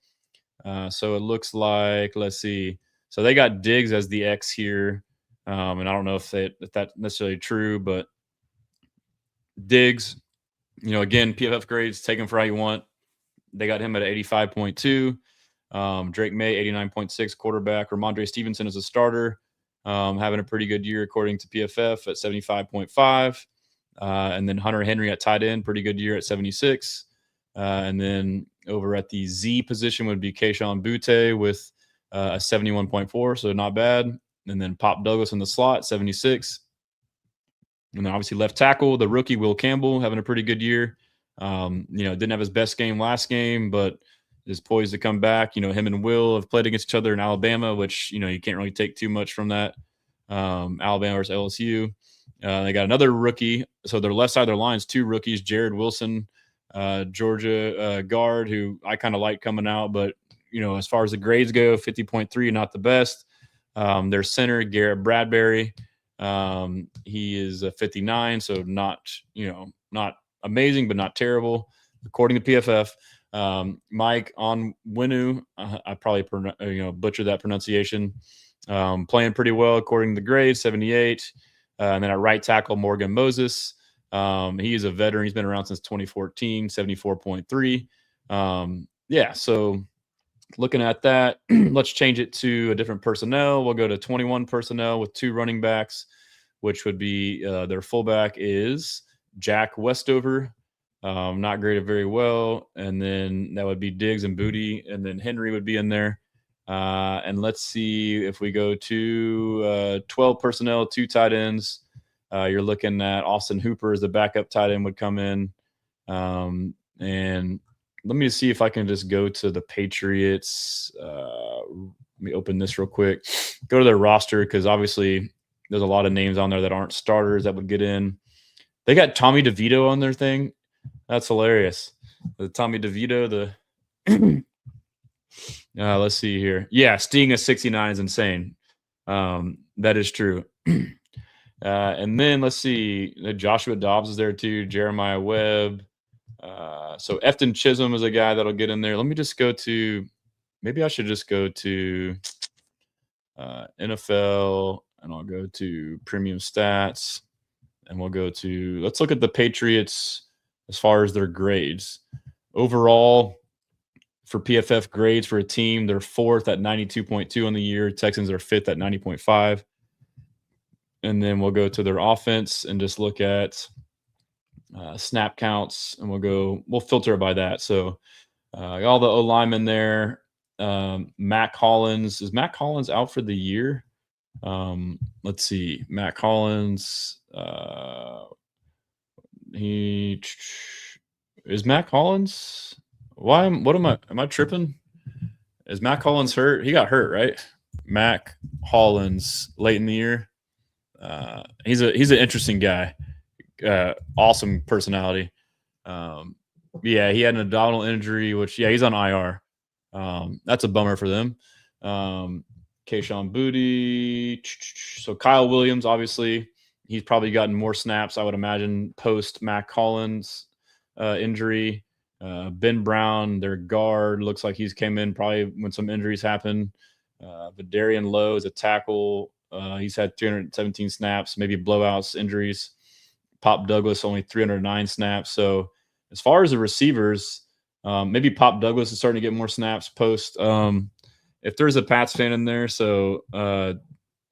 So it looks like, let's see, So they got Diggs as the X here. And I don't know if that's necessarily true, but Diggs, again, PFF grades, take him for how you want. They got him at 85.2. Drake May, 89.6 quarterback. Ramondre Stevenson is a starter, having a pretty good year according to PFF at 75.5. And then Hunter Henry at tight end, pretty good year at 76. And then over at the Z position would be Kayshon Boutte with a 71.4, so not bad. And then Pop Douglas in the slot, 76. And then obviously left tackle, the rookie Will Campbell having a pretty good year. Didn't have his best game last game, but is poised to come back. Him and Will have played against each other in Alabama, which, you can't really take too much from that. Alabama versus LSU. They got another rookie. So their left side of their line is 2 rookies, Jared Wilson, Georgia guard, who I kind of like coming out. But, as far as the grades go, 50.3, not the best. Their center, Garrett Bradbury. He is a 59, so not amazing, but not terrible, according to PFF. Mike Onwenu, I probably butchered that pronunciation. Playing pretty well according to the grade, 78. And then at right tackle, Morgan Moses. He is a veteran. He's been around since 2014, 74.3. So looking at that, let's change it to a different personnel. We'll go to 21 personnel with 2 running backs, which would be their fullback is Jack Westover. Not graded very well. And then that would be Diggs and Booty. And then Henry would be in there. And let's see if we go to 12 personnel, 2 tight ends. You're looking at Austin Hooper as the backup tight end would come in. And let me see if I can just go to the Patriots. Let me open this real quick. Go to their roster because obviously there's a lot of names on there that aren't starters that would get in. They got Tommy DeVito on their thing. That's hilarious. The Tommy DeVito, let's see here. Yeah, Sting at 69 is insane. That is true. And then let's see. Joshua Dobbs is there too. Jeremiah Webb. So Efton Chisholm is a guy that'll get in there. Let me just go to – maybe I should just go to NFL, and I'll go to premium stats, and we'll go to – let's look at the Patriots as far as their grades. Overall, for PFF grades for a team, they're 4th at 92.2 on the year. Texans are 5th at 90.5. And then we'll go to their offense and just look at snap counts, and we'll filter it by that. So all the O linemen there. Mac Hollins. Is Mac Hollins out for the year? Let's see. Mac Hollins. Is Mac Hollins? Am I tripping? Is Mac Hollins hurt? He got hurt, right? Mac Hollins late in the year. He's an interesting guy. Awesome personality. He had an abdominal injury, which he's on IR. That's a bummer for them. Kayshon Boutte. So Kyle Williams, obviously, he's probably gotten more snaps, I would imagine, post Mac Hollins injury. Ben Brown, their guard, looks like he's came in probably when some injuries happened. Vidarian Lowe is a tackle. He's had 317 snaps, maybe blowouts, injuries. Pop Douglas only 309 snaps. So as far as the receivers, maybe Pop Douglas is starting to get more snaps post. If there's a Pats fan in there, so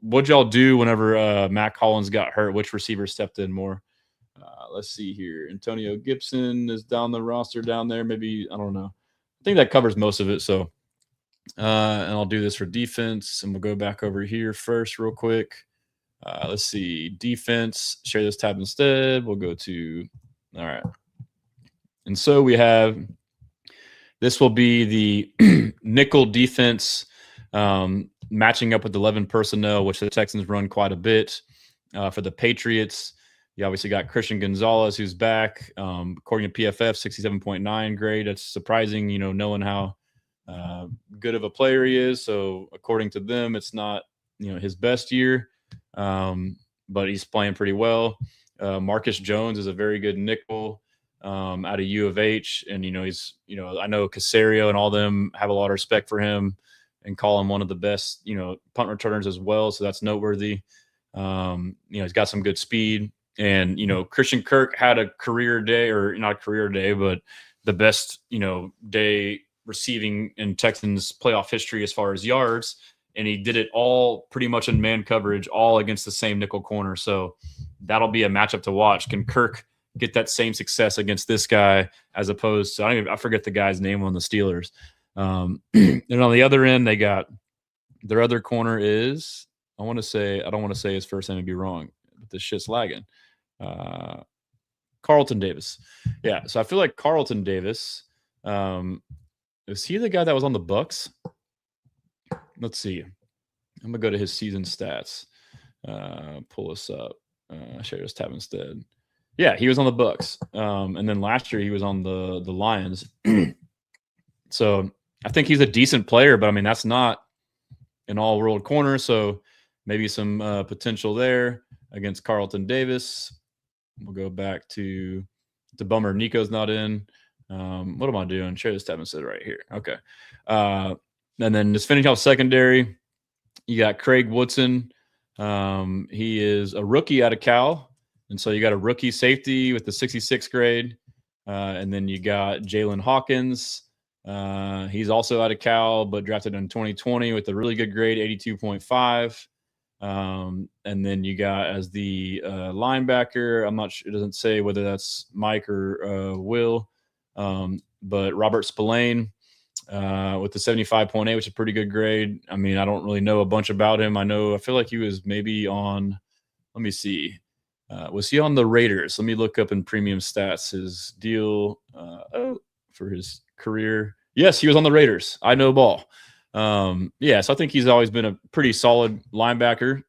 what'd y'all do whenever Mac Hollins got hurt? Which receiver stepped in more? Let's see here. Antonio Gibson is down the roster down there. Maybe, I don't know. I think that covers most of it. So, and I'll do this for defense, and we'll go back over here first real quick. Let's see. Defense. Share this tab instead. We'll go to – all right. And so we have – this will be the nickel defense matching up with 11 personnel, which the Texans run quite a bit. For the Patriots, you obviously got Christian Gonzalez, who's back. According to PFF, 67.9 grade. That's surprising, knowing how good of a player he is. So according to them, it's not, his best year, but he's playing pretty well. Marcus Jones is a very good nickel out of U of H. And, he's, I know Casario and all them have a lot of respect for him. and call him one of the best, punt returners as well. So that's noteworthy. He's got some good speed. And, Christian Kirk had a career day, or not a career day, but the best, day receiving in Texans playoff history as far as yards. And he did it all pretty much in man coverage, all against the same nickel corner. So that'll be a matchup to watch. Can Kirk get that same success against this guy as opposed to, I forget the guy's name on the Steelers. And on the other end, they got their other corner is, I don't want to say his first name and be wrong, but this shit's lagging. Carlton Davis. Yeah. So I feel like Carlton Davis, is he the guy that was on the Bucks? Let's see. I'm gonna go to his season stats. Pull this up. Share this tab instead. Yeah, he was on the Bucks. And then last year he was on the Lions. So I think he's a decent player, but I mean that's not an all-world corner. So maybe some potential there against Carlton Davis. We'll go back to the bummer. Nico's not in. What am I doing? Share this tab instead right here. Okay. And then just finishing off secondary, you got Craig Woodson. He is a rookie out of Cal. And so you got a rookie safety with the 66th grade. And then you got Jalen Hawkins. He's also out of Cal, but drafted in 2020 with a really good grade, 82.5. And then you got as the linebacker, I'm not sure, it doesn't say whether that's Mike or Will, but Robert Spillane. With the 75.8, which is a pretty good grade. I mean, I don't really know a bunch about him. I feel like he was maybe on, let me see. Was he on the Raiders? Let me look up in premium stats his deal for his career. Yes, he was on the Raiders. I know ball. So I think he's always been a pretty solid linebacker.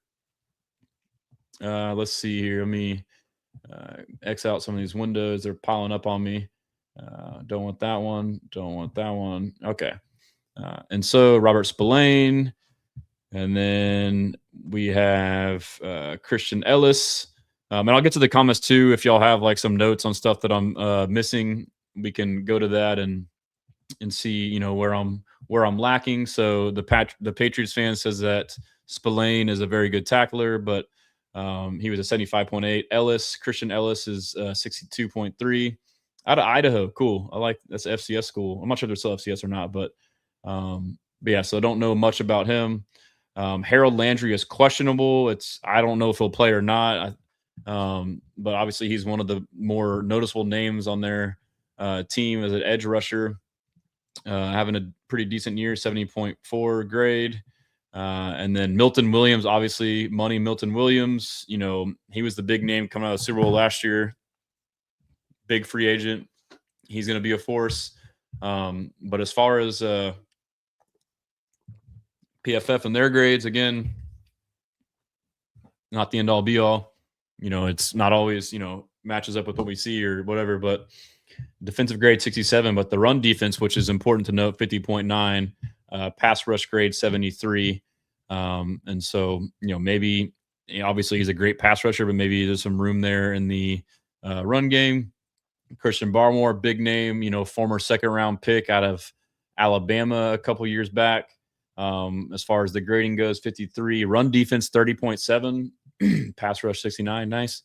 Let's see here. Let me X out some of these windows. They're piling up on me. Don't want that one. Don't want that one. Okay. And so Robert Spillane. And then we have Christian Ellis. And I'll get to the comments too. If y'all have like some notes on stuff that I'm missing, we can go to that and see, where I'm lacking. So the Patriots fan says that Spillane is a very good tackler, but he was a 75.8. Christian Ellis is 62.3. Out of Idaho. Cool. I like that's FCS school. I'm not sure if they're still FCS or not, but yeah, so I don't know much about him. Harold Landry is questionable. I don't know if he'll play or not. But obviously he's one of the more noticeable names on their team as an edge rusher. Having a pretty decent year, 70.4 grade. And then Milton Williams, obviously money Milton Williams. He was the big name coming out of the Super Bowl last year. Big free agent. He's going to be a force. But as far as PFF and their grades, again, not the end all be all. It's not always, matches up with what we see or whatever, but defensive grade 67, but the run defense, which is important to note, 50.9, pass rush grade 73. And so, maybe obviously he's a great pass rusher, but maybe there's some room there in the run game. Christian Barmore, big name, former second-round pick out of Alabama a couple years back. As far as the grading goes, 53. Run defense, 30.7. Pass rush, 69. Nice.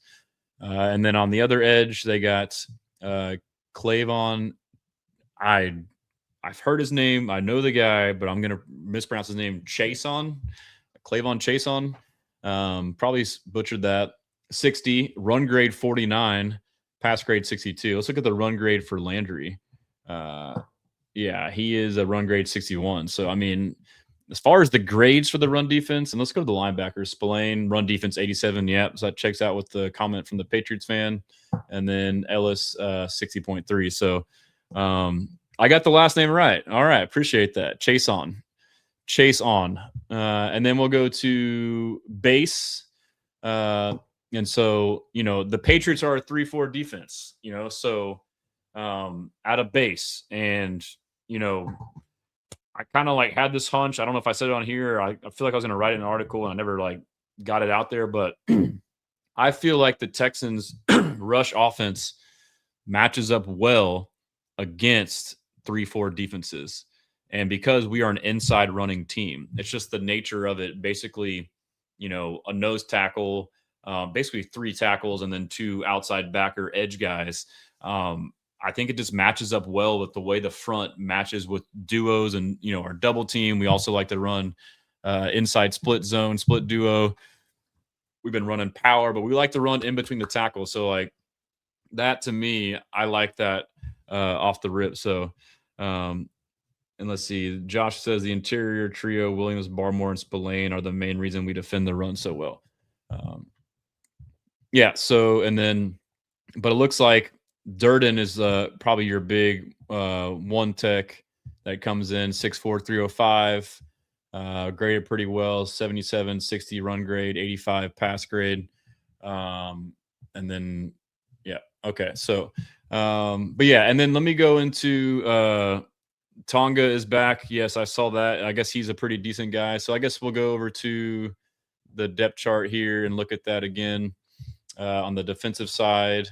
And then on the other edge, they got Clavon. I've heard his name. I know the guy, but I'm going to mispronounce his name. Clavon Chason. Probably butchered that. 60. Run grade, 49. Pass grade 62. Let's look at the run grade for Landry. He is a run grade 61. So, I mean, as far as the grades for the run defense, and let's go to the linebackers. Spillane, run defense 87. Yep. So that checks out with the comment from the Patriots fan. And then Ellis, 60.3. So I got the last name right. All right. Appreciate that. Chase on. And then we'll go to base. And so, the Patriots are a 3-4 defense, so out of base. And, I kind of like had this hunch. I don't know if I said it on here. I feel like I was going to write an article and I never like got it out there, but I feel like the Texans rush offense matches up well against 3-4 defenses. And because we are an inside running team, it's just the nature of it. Basically, a nose tackle, basically 3 tackles, and then 2 outside backer edge guys. I think it just matches up well with the way the front matches with duos and, our double team. We also like to run inside split zone, split duo. We've been running power, but we like to run in between the tackles. So, like, that to me, I like that off the rip. So, and let's see. Josh says the interior trio, Williams, Barmore, and Spillane, are the main reason we defend the run so well. Yeah. So, and then, but it looks like Durden is probably your big one tech that comes in 6'4", 305. Graded pretty well, 77, 60 run grade, 85 pass grade. And then, yeah. Okay. So, but yeah. And then let me go into Tonga is back. Yes, I saw that. I guess he's a pretty decent guy. So I guess we'll go over to the depth chart here and look at that again. On the defensive side,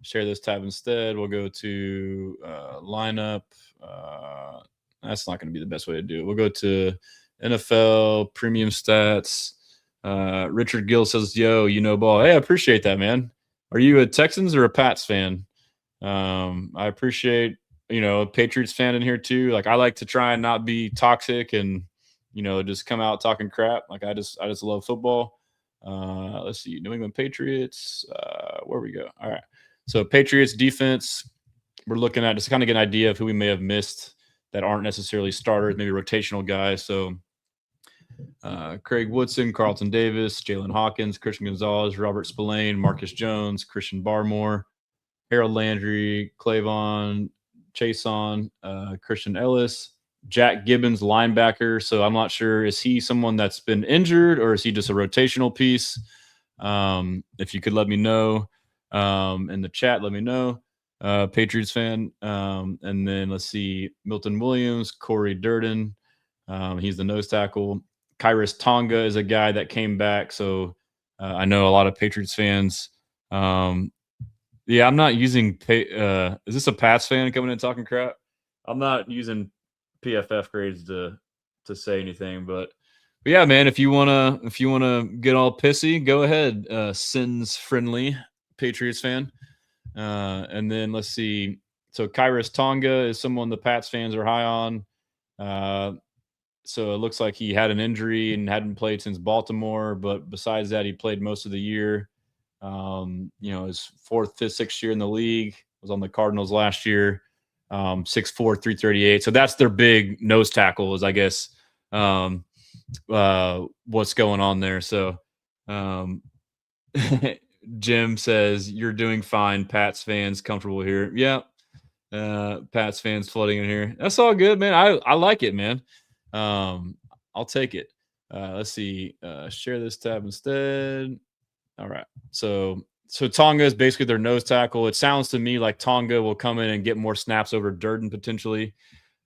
share this tab instead. We'll go to lineup. That's not going to be the best way to do it. We'll go to NFL premium stats. Richard Gill says, "Yo, ball." Hey, I appreciate that, man. Are you a Texans or a Pats fan? I appreciate, a Patriots fan in here too. Like, I like to try and not be toxic and, just come out talking crap. Like, I just love football. Let's see, New England Patriots. Where we go? All right. So Patriots defense, we're looking at just kind of get an idea of who we may have missed that aren't necessarily starters, maybe rotational guys. So Craig Woodson, Carlton Davis, Jalen Hawkins, Christian Gonzalez, Robert Spillane, Marcus Jones, Christian Barmore, Harold Landry, Clavon, Chason, Christian Ellis, Jack Gibbons, linebacker. So I'm not sure, is he someone that's been injured or is he just a rotational piece? If you could let me know in the chat, let me know. Patriots fan. And then let's see, Milton Williams, Corey Durden. He's the nose tackle. Kairos Tonga is a guy that came back. So I know a lot of Patriots fans. Yeah, I'm not using. Is this a Pats fan coming in talking crap? I'm not using PFF grades to say anything, but yeah, man. If you wanna get all pissy, go ahead. Sins friendly Patriots fan. And then let's see. So Kairos Tonga is someone the Pats fans are high on. So it looks like he had an injury and hadn't played since Baltimore, but besides that, he played most of the year. His 4th, 5th, 6th year in the league, was on the Cardinals last year. 6'4", 338. So that's their big nose tackle is, I guess, what's going on there. So Jim says, you're doing fine. Pats fans comfortable here. Yeah. Pats fans flooding in here. That's all good, man. I like it, man. I'll take it. Let's see. Share this tab instead. All right. So Tonga is basically their nose tackle. It sounds to me like Tonga will come in and get more snaps over Durden potentially.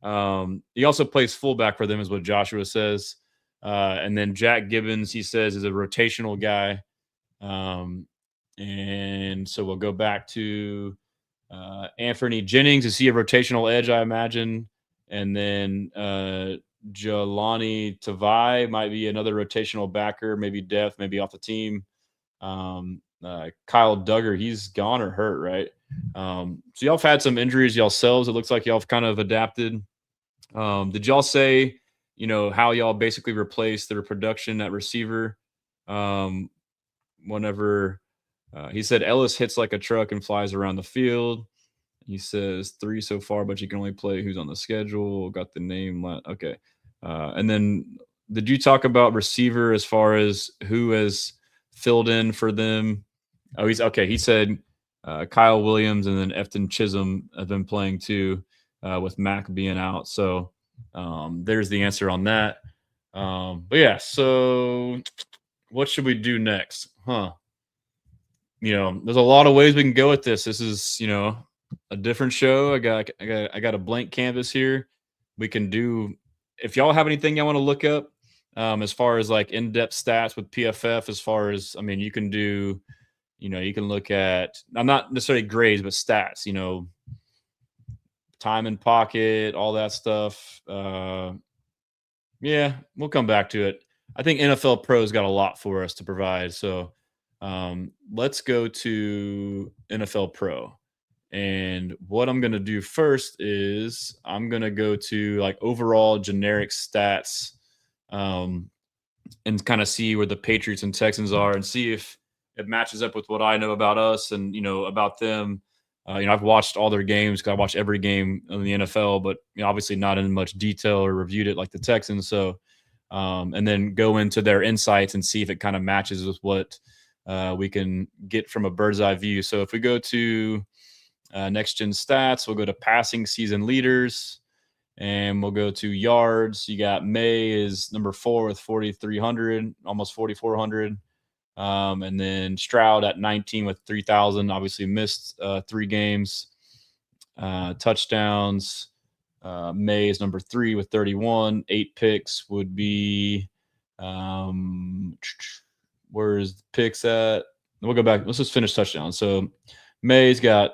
He also plays fullback for them, is what Joshua says. And then Jack Gibbons, he says, is a rotational guy. And so we'll go back to Anthony Jennings. Is he a rotational edge, I imagine? And then Jelani Tavai might be another rotational backer, maybe depth, maybe off the team. Kyle Duggar, he's gone or hurt, right? So y'all have had some injuries yourselves. It looks like y'all have kind of adapted. Did y'all say, how y'all basically replaced their production at receiver? Whenever he said Ellis hits like a truck and flies around the field. He says 3 so far, but you can only play who's on the schedule. Got the name. Okay. And then did you talk about receiver as far as who has filled in for them? Oh, he's okay. He said Kyle Williams and then Efton Chisholm have been playing too, with Mac being out. So there's the answer on that. But yeah, so what should we do next? There's a lot of ways we can go with this. This is, a different show. I got a blank canvas here. We can do, if y'all have anything y'all want to look up, as far as like in-depth stats with PFF, as far as, you can do, you can look at, I'm not necessarily grades, but stats, time in pocket, all that stuff. Yeah, we'll come back to it. I think NFL Pro's got a lot for us to provide. So let's go to NFL Pro. And what I'm going to do first is I'm going to go to like overall generic stats, and kind of see where the Patriots and Texans are and see if it matches up with what I know about us and, about them. I've watched all their games because I watch every game in the NFL, but obviously not in much detail or reviewed it like the Texans. So, and then go into their insights and see if it kind of matches with what we can get from a bird's eye view. So if we go to next gen stats, we'll go to passing season leaders. And we'll go to yards. You got May is number 4 with 4,300, almost 4,400. And then Stroud at 19 with 3,000. Obviously missed 3 games. Touchdowns. May is number 3 with 31. 8 picks would be. Where's the picks at? We'll go back. Let's just finish touchdowns. So May's got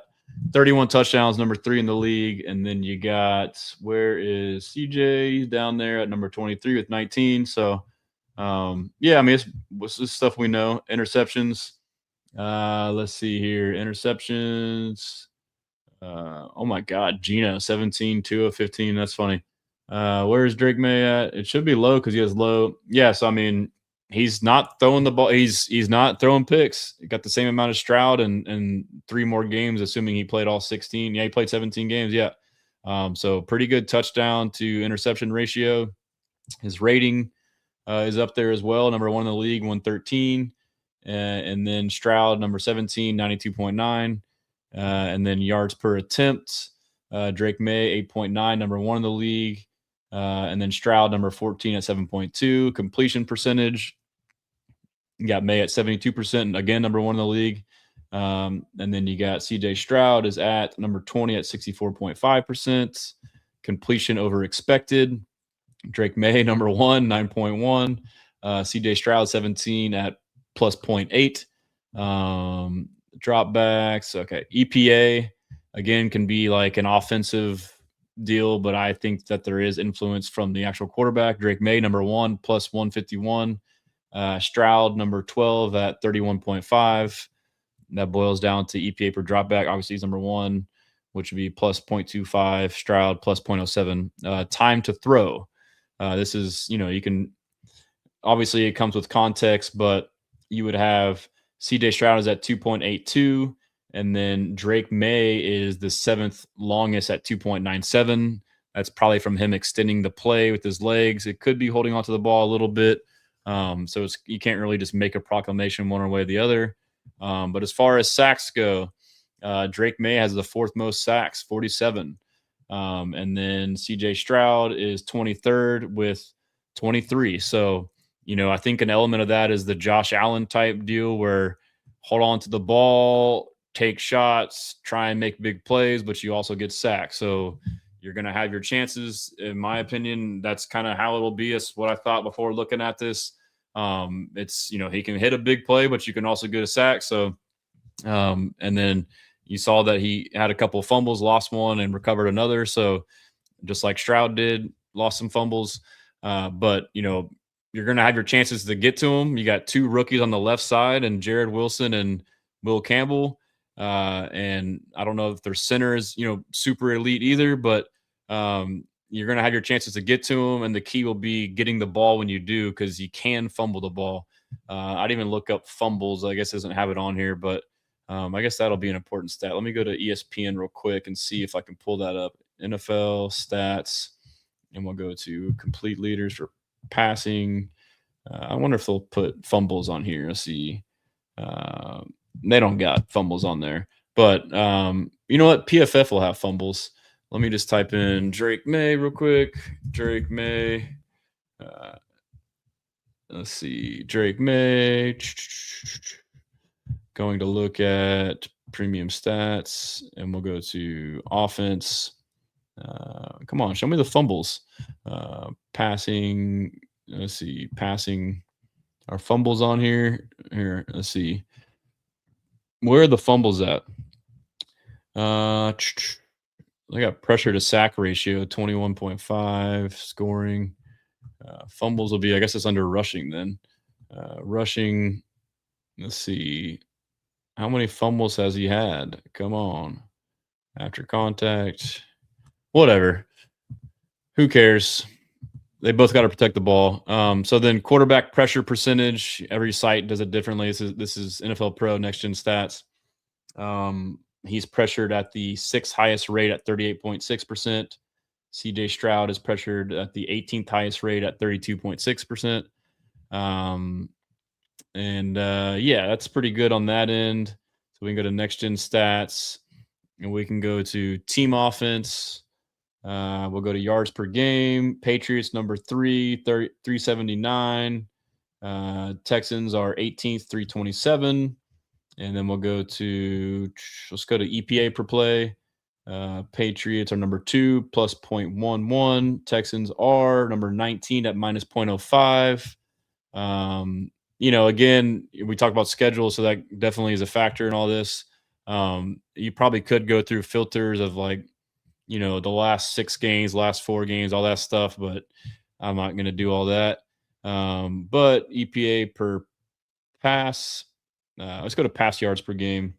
31 touchdowns, number 3 in the league. And then you got, where is CJ? He's down there at number 23 with 19. So, yeah, I mean, it's this stuff we know. Interceptions. Let's see here. Interceptions. Oh, my God. Gino, 17, 2 of 15. That's funny. Where's Drake May at? It should be low because he has low. Yeah, so, I mean, he's not throwing the ball. He's not throwing picks. He got the same amount of Stroud and 3 more games, assuming he played all 16. Yeah, he played 17 games. Yeah. So pretty good touchdown to interception ratio. His rating is up there as well. Number 1 in the league, 113. And then Stroud, number 17, 92.9. And then yards per attempt. Drake May, 8.9, number 1 in the league. And then Stroud, number 14 at 7.2. Completion percentage. You got May at 72%, again, number 1 in the league. And then you got CJ Stroud is at number 20 at 64.5%. Completion over expected. Drake May, number 1, 9.1. CJ Stroud, 17 at plus 0.8. Dropbacks. Okay. EPA, again, can be like an offensive deal, but I think that there is influence from the actual quarterback. Drake May, number 1, plus 151. Stroud, number 12 at 31.5. That boils down to EPA per dropback. Obviously, he's number 1, which would be plus 0.25. Stroud, plus 0.07. Time to throw. This is, you can, obviously it comes with context, but you would have CJ Stroud is at 2.82. And then Drake May is the 7th longest at 2.97. That's probably from him extending the play with his legs. It could be holding onto the ball a little bit. So you can't really just make a proclamation one way or the other. But as far as sacks go, Drake May has the 4th most sacks, 47. And then CJ Stroud is 23rd with 23. So, I think an element of that is the Josh Allen type deal where hold on to the ball, take shots, try and make big plays, but you also get sacked. So you're going to have your chances. In my opinion, that's kind of how it'll be. It's what I thought before looking at this. It's, he can hit a big play, but you can also get a sack. So, and then you saw that he had a couple of fumbles, lost one and recovered another. So just like Stroud did, lost some fumbles. But, you're going to have your chances to get to him. You got 2 rookies on the left side and Jared Wilson and Will Campbell. And I don't know if their center is, super elite either, but you're going to have your chances to get to him. And the key will be getting the ball when you do, because you can fumble the ball. I'd even look up fumbles. I guess it doesn't have it on here, but I guess that'll be an important stat. Let me go to ESPN real quick and see if I can pull that up. NFL stats, and we'll go to complete leaders for passing. I wonder if they'll put fumbles on here. Let's see. They don't got fumbles on there, but you know what? PFF will have fumbles. Let me just type in Drake May real quick. Drake May. Let's see. Drake May. Going to look at premium stats, and we'll go to offense. Come on, show me the fumbles. Passing. Let's see. Passing. Are fumbles on here? Here, let's see. Where are the fumbles at? They got pressure to sack ratio 21.5, scoring. Fumbles will be, I guess it's under rushing then. Rushing, let's see. How many fumbles has he had? Come on. After contact. Whatever. Who cares? They both got to protect the ball. So then quarterback pressure percentage, every site does it differently. This is NFL Pro Next Gen Stats. He's pressured at the sixth highest rate at 38.6%. CJ Stroud is pressured at the 18th highest rate at 32.6%. Yeah, that's pretty good on that end. So we can go to Next Gen Stats, and we can go to team offense. We'll go to yards per game. Patriots number 379. Texans are 18th, 327. And then we'll go to, let's go to EPA per play. Patriots are number 2, plus 0.11. Texans are number 19 at minus 0.05. Again, we talk about schedule, so that definitely is a factor in all this. You probably could go through filters of the last 6 games, last 4 games, all that stuff, but I'm not going to do all that. But EPA per pass, let's go to pass yards per game.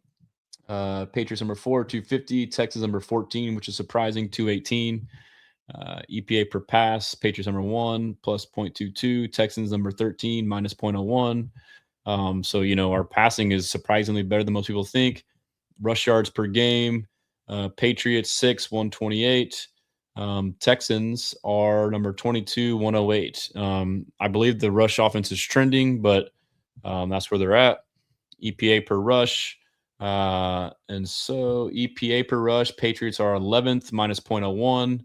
Patriots number 4, 250. Texans number 14, which is surprising, 218. EPA per pass, Patriots number 1, plus 0.22. Texans number 13, minus 0.01. So, our passing is surprisingly better than most people think. Rush yards per game, Patriots 6, 128. Texans are number 22, 108. I believe the rush offense is trending, but that's where they're at. EPA per rush. And so EPA per rush, Patriots are 11th, minus 0.01.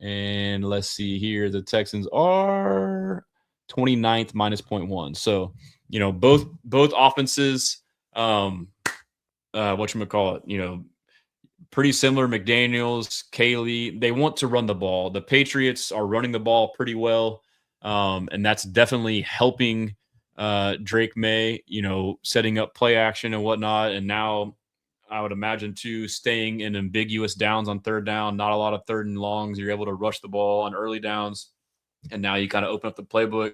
And let's see here. The Texans are 29th, minus 0.1. So, both offenses, whatchamacallit, pretty similar. McDaniels, Kaylee, they want to run the ball. The Patriots are running the ball pretty well. And that's definitely helping Drake May, setting up play action and whatnot. And now I would imagine too, staying in ambiguous downs on third down, not a lot of third and longs. You're able to rush the ball on early downs. And now you kind of open up the playbook.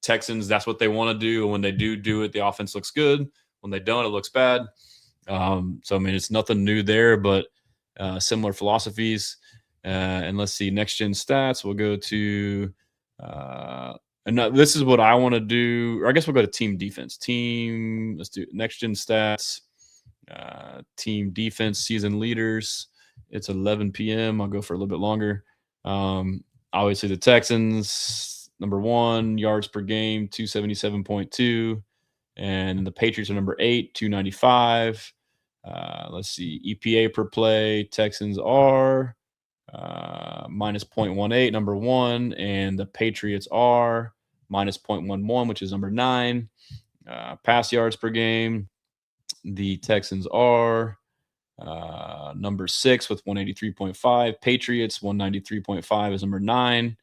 Texans, that's what they want to do. And when they do it, the offense looks good. When they don't, it looks bad. So, it's nothing new there, but similar philosophies. And let's see, next gen stats. We'll go to, and this is what I want to do. Or I guess we'll go to team defense. Let's do next gen stats. Team defense season leaders. It's 11 p.m. I'll go for a little bit longer. Obviously, the Texans, number 1, yards per game, 277.2. And the Patriots are number 8, 295. Let's see, EPA per play. Texans are minus 0.18, number 1. And the Patriots are minus 0.11, which is number 9. Pass yards per game. The Texans are number 6 with 183.5. Patriots, 193.5 is number 9.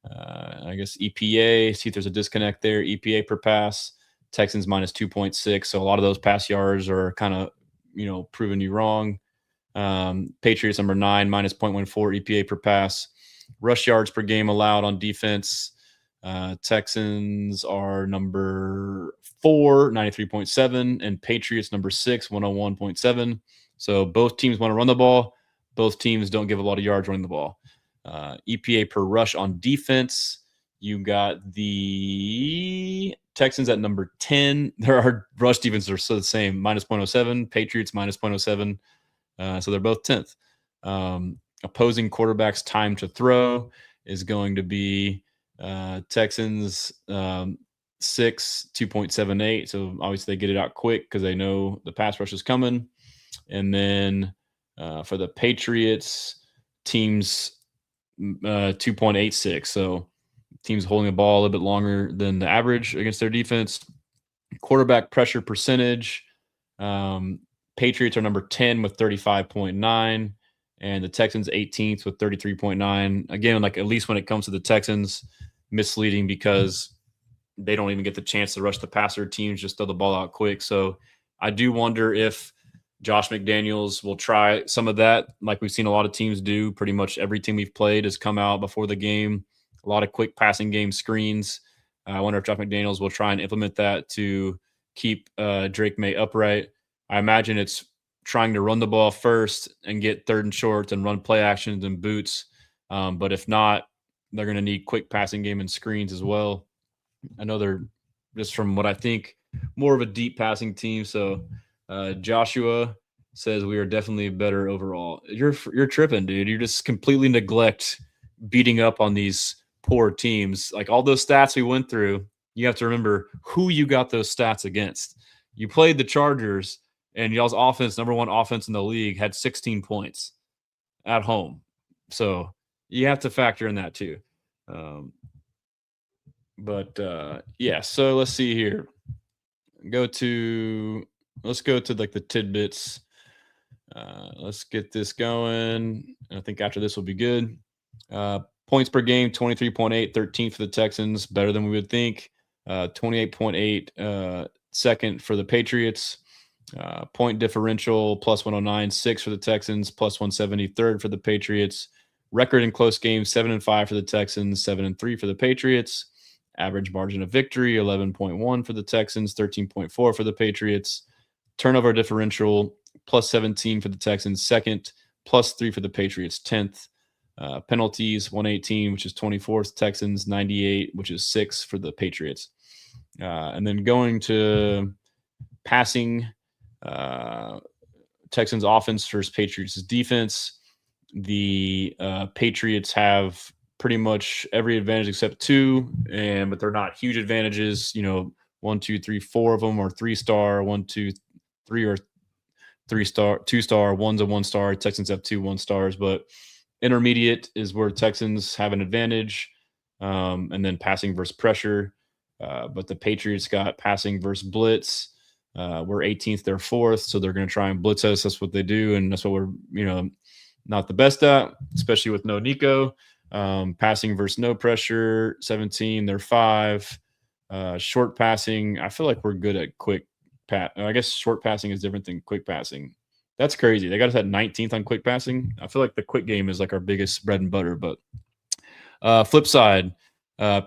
I guess EPA, see if there's a disconnect there. EPA per pass, Texans minus 2.6. So a lot of those pass yards are kind of, proving you wrong. Patriots number 9, minus 0.14 EPA per pass. Rush yards per game allowed on defense. Texans are number 4, 93.7, and Patriots number 6, 101.7. So both teams want to run the ball. Both teams don't give a lot of yards running the ball. EPA per rush on defense. You got the Texans at number 10. Their rush defenses are still the same, minus 0.07. Patriots minus 0.07. So they're both 10th. Opposing quarterbacks' time to throw is going to be Texans 6, 2.78. So obviously they get it out quick because they know the pass rush is coming. And then for the Patriots, teams 2.86. So teams holding the ball a little bit longer than the average against their defense. Quarterback pressure percentage. Patriots are number 10 with 35.9. And the Texans 18th with 33.9. Again, at least when it comes to the Texans, misleading because they don't even get the chance to rush the passer. Teams just throw the ball out quick. So I do wonder if Josh McDaniels will try some of that, like we've seen a lot of teams do. Pretty much every team we've played has come out before the game. A lot of quick passing game screens. I wonder if Josh McDaniels will try and implement that to keep Drake May upright. I imagine it's trying to run the ball first and get third and short and run play actions and boots. But if not, they're going to need quick passing game and screens as well. I know they're, just from what I think, more of a deep passing team. So Joshua says we are definitely better overall. You're tripping, dude. You just completely neglect beating up on these poor teams. Like all those stats we went through, you have to remember who you got those stats against. You played the Chargers, and y'all's offense, number one offense in the league, had 16 points at home. So you have to factor in that too. Um, but yeah, so let's see here. Let's go to like the tidbits. Let's get this going. I think after this will be good. Points per game, 23.8, 13th for the Texans, better than we would think. 28.8, second for the Patriots. Point differential, plus 109, 6 for the Texans, plus 170, third for the Patriots. Record in close games, 7-5 for the Texans, 7-3 for the Patriots. Average margin of victory, 11.1 for the Texans, 13.4 for the Patriots. Turnover differential, plus 17 for the Texans, second, plus 3 for the Patriots, 10th. Penalties, 118, which is 24th, Texans, 98, which is 6 for the Patriots. And then going to passing, Texans offense versus Patriots defense. The Patriots have pretty much every advantage except two, but they're not huge advantages. 1, 2, 3, 4 of them are 3-star, 1, 2, 3 or 3-star, 2-star, one's a 1-star. Texans have 2 1-stars, but intermediate is where Texans have an advantage, and then passing versus pressure. But the Patriots got passing versus blitz. We're 18th, they're 4th, so they're going to try and blitz us. That's what they do, and that's what we're not the best at, especially with no Nico. Passing versus no pressure, 17, they're 5. Short passing, I feel like we're good at quick pass. I guess short passing is different than quick passing. That's crazy. They got us at 19th on quick passing. I feel like the quick game is like our biggest bread and butter. But flip side,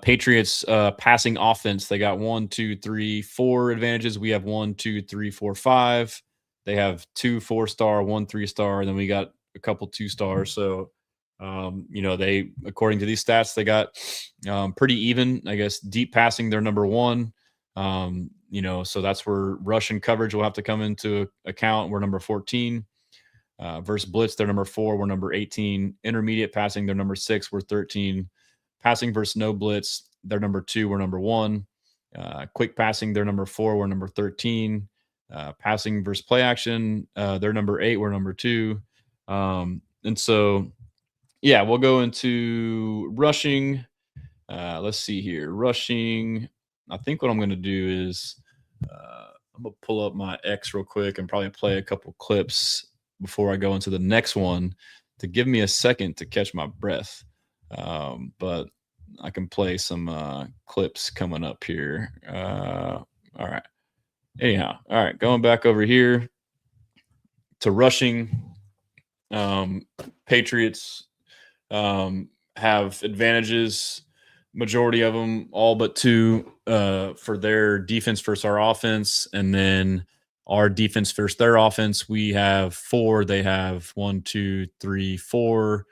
Patriots passing offense. They got 1, 2, 3, 4 advantages. We have 1, 2, 3, 4, 5. They have 2 4-star, 1 3-star, and then we got a couple 2-stars. So they, according to these stats, they got pretty even. I guess deep passing, they're number 1. So that's where rush and coverage will have to come into account. We're number 14. Versus blitz, they're number 4. We're number 18. Intermediate passing, they're number 6. We're 13. Passing versus no blitz, they're number 2. We're number 1. Quick passing, they're number 4. We're number 13. Passing versus play action, they're number 8. We're number 2. And so, yeah, we'll go into rushing. Let's see here. Rushing, I think what I'm going to do is I'm going to pull up my X real quick and probably play a couple clips before I go into the next one to give me a second to catch my breath. But I can play some clips coming up here. All right. Anyhow, all right, going back over here to rushing. Patriots have advantages, majority of them, all but 2 for their defense versus our offense, and then our defense versus their offense. We have 4. They have 1, 2, 3, 4.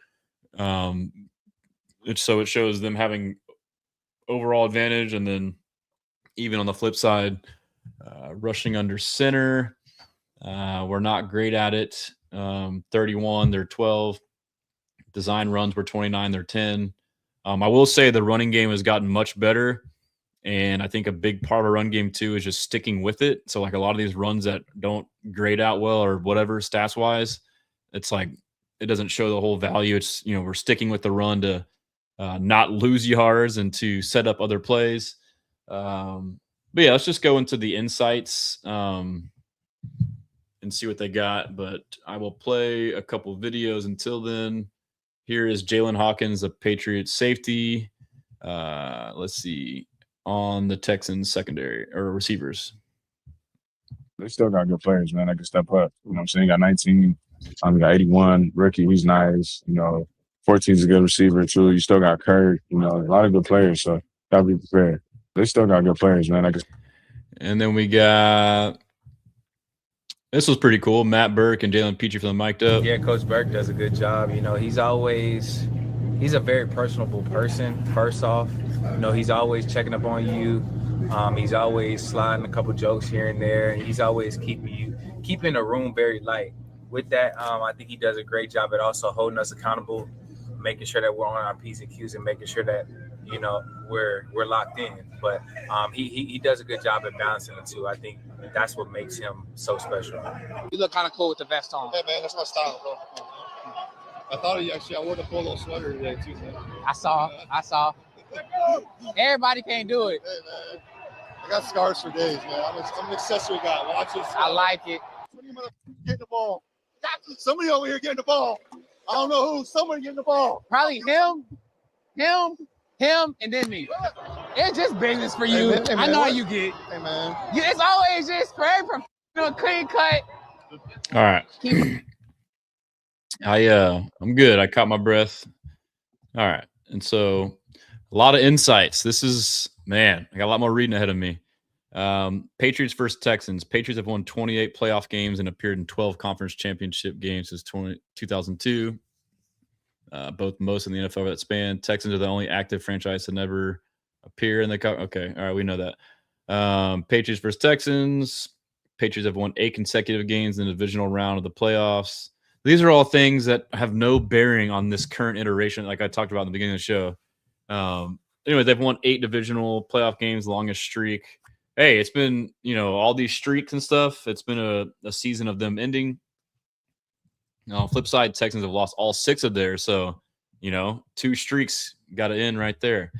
So it shows them having overall advantage, and then even on the flip side, rushing under center, we're not great at it. 31, they're 12. Design runs were 29, they're 10. I will say the running game has gotten much better, and I think a big part of a run game too is just sticking with it. So like a lot of these runs that don't grade out well or whatever stats wise, it's like it doesn't show the whole value. It's we're sticking with the run to not lose yards and to set up other plays. But yeah, let's just go into the insights and see what they got. But I will play a couple videos until then. Here is Jalen Hawkins, a Patriots safety. Let's see, on the Texans secondary or receivers. They still got good players, man. That can step up. You know what I'm saying? Got 19. Got 81. Rookie, he's nice. 14 is a good receiver, too. You still got Kirk. A lot of good players. So, got to be prepared. They still got good players, man. And then we got, this was pretty cool, Matt Burke and Jalen Petrie feeling mic'd up. Yeah, Coach Burke does a good job. He's a very personable person, first off. He's always checking up on you. He's always sliding a couple jokes here and there. And he's always keeping the room very light. With that, I think he does a great job at also holding us accountable, making sure that we're on our P's and Q's and making sure that, we're locked in. But he does a good job at balancing the two. I think that's what makes him so special. You look kind of cool with the vest on. Hey, man, that's my style, bro. I thought I wore the polo sweater today, too, man. I saw. Everybody can't do it. Hey, man. I got scars for days, man. I'm an accessory guy. Watch this. I like it. Somebody getting the ball. Somebody over here getting the ball. I don't know who. Somebody getting the ball. Probably him, and then me. It's just business for you. Hey, man, I know how you get. Hey, man. It's always just spray from clean cut. All right. I'm good. I caught my breath. All right. And so a lot of insights. This is, man, I got a lot more reading ahead of me. Patriots versus Texans. Patriots have won 28 playoff games and appeared in 12 conference championship games since 2002. Both most in the NFL over that span. Texans are the only active franchise to never appear in the cup. Okay. All right. We know that. Patriots versus Texans. Patriots have won 8 consecutive games in the divisional round of the playoffs. These are all things that have no bearing on this current iteration, like I talked about in the beginning of the show. Anyway, they've won 8 divisional playoff games, longest streak. Hey, it's been, all these streaks and stuff. It's been a season of them ending. On the flip side, Texans have lost all 6 of theirs. So, 2 streaks got to end right there.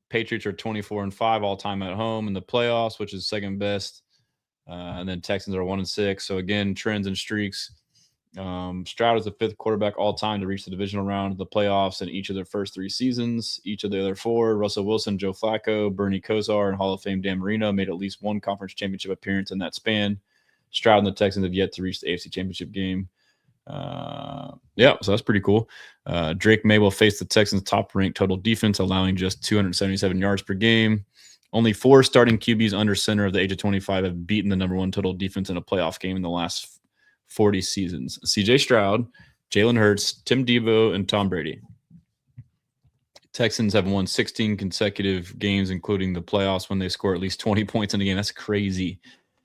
Patriots are 24-5 all time at home in the playoffs, which is second best. And then Texans are 1-6. So again, trends and streaks. Stroud is the 5th quarterback all time to reach the divisional round of the playoffs in each of their first 3 seasons. Each of the other 4, Russell Wilson, Joe Flacco, Bernie Kosar, and Hall of Fame Dan Marino made at least one conference championship appearance in that span. Stroud and the Texans have yet to reach the AFC championship game. So that's pretty cool. Drake May will face the Texans' top-ranked total defense, allowing just 277 yards per game. Only 4 starting QBs under center of the age of 25 have beaten the number 1 total defense in a playoff game in the last 40 seasons. CJ Stroud, Jalen Hurts, Tim Tebow, and Tom Brady. Texans have won 16 consecutive games, including the playoffs, when they score at least 20 points in a game. That's crazy.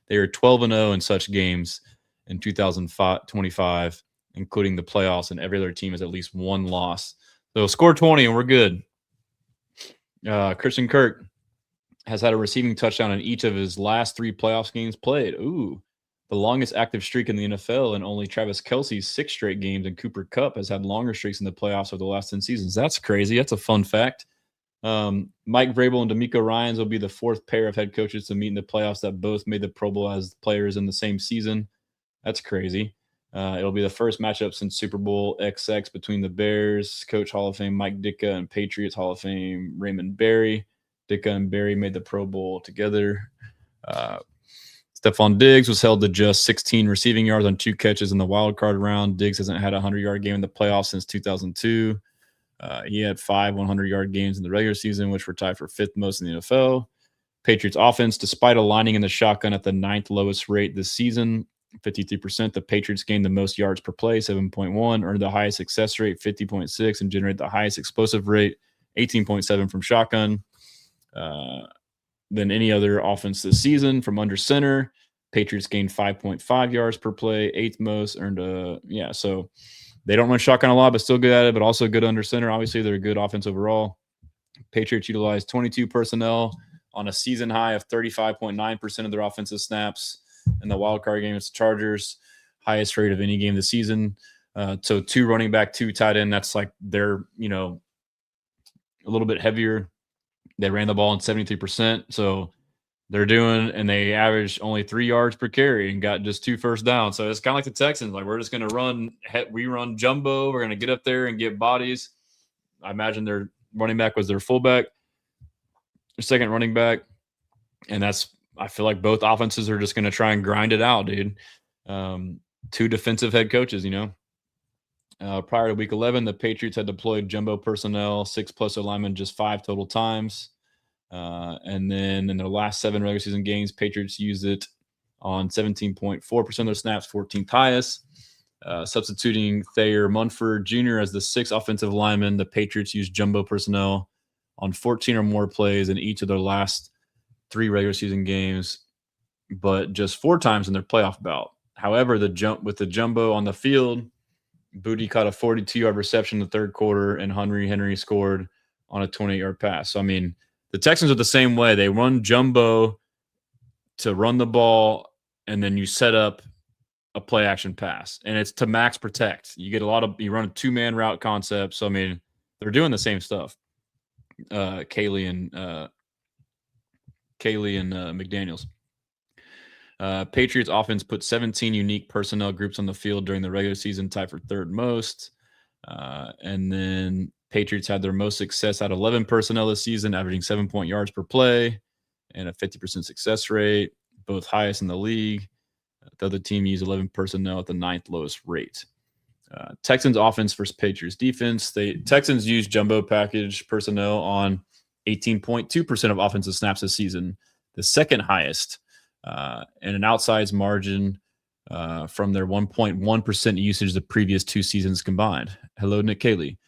They are 12-0 in such games in 2025, including the playoffs, and every other team has at least 1 loss. So score 20 and we're good. Christian Kirk has had a receiving touchdown in each of his last 3 playoffs games played. Ooh, the longest active streak in the NFL, and only Travis Kelce's 6 straight games, and Cooper Kupp has had longer streaks in the playoffs over the last 10 seasons. That's crazy. That's a fun fact. Mike Vrabel and DeMeco Ryans will be the 4th pair of head coaches to meet in the playoffs that both made the Pro Bowl as players in the same season. That's crazy. It'll be the first matchup since Super Bowl XX between the Bears coach Hall of Fame Mike Ditka and Patriots Hall of Fame Raymond Berry. Ditka and Berry made the Pro Bowl together. Stephon Diggs was held to just 16 receiving yards on 2 catches in the wild card round. Diggs hasn't had a 100-yard game in the playoffs since 2002. He had 5 100-yard games in the regular season, which were tied for 5th most in the NFL. Patriots offense, despite aligning in the shotgun at the 9th lowest rate this season, 53%, the Patriots gained the most yards per play, 7.1, earned the highest success rate, 50.6, and generated the highest explosive rate, 18.7 from shotgun. Than any other offense this season from under center. Patriots gained 5.5 yards per play, 8th most, so they don't run shotgun a lot, but still good at it, but also good under center. Obviously, they're a good offense overall. Patriots utilized 22 personnel on a season high of 35.9% of their offensive snaps in the wild card game. It's the Chargers, highest rate of any game this season. So 2 running back, 2 tight end. That's like they're, a little bit heavier. They ran the ball in 73%. So they're doing, and they averaged only 3 yards per carry and got just 2 first downs. So it's kind of like the Texans. Like, we're just going to we run jumbo. We're going to get up there and get bodies. I imagine their running back was their fullback, their second running back. And that's, I feel like both offenses are just going to try and grind it out, dude. Two defensive head coaches, prior to week 11, the Patriots had deployed jumbo personnel, 6+ alignment, just 5 total times. And then in their last 7 regular season games, Patriots used it on 17.4% of their snaps, 14th highest. Substituting Thayer Munford Jr. as the 6th offensive lineman, the Patriots used jumbo personnel on 14 or more plays in each of their last 3 regular season games, but just 4 times in their playoff bout. However, with the jumbo on the field, Booty caught a 42-yard reception in the third quarter, and Henry scored on a 28-yard pass. So, I mean, the Texans are the same way. They run jumbo to run the ball, and then you set up a play-action pass. And it's to max protect. You run a 2-man route concept. So, I mean, they're doing the same stuff. Kaylee and McDaniels. Patriots offense put 17 unique personnel groups on the field during the regular season, tied for 3rd most. And then Patriots had their most success out of 11 personnel this season, averaging 7 yards per play and a 50% success rate, both highest in the league. The other team used 11 personnel at the 9th lowest rate. Texans offense versus Patriots defense. Texans used jumbo package personnel on 18.2% of offensive snaps this season, the 2nd highest, and an outsized margin from their 1.1% usage the previous 2 seasons combined. Hello, Nick Cayley.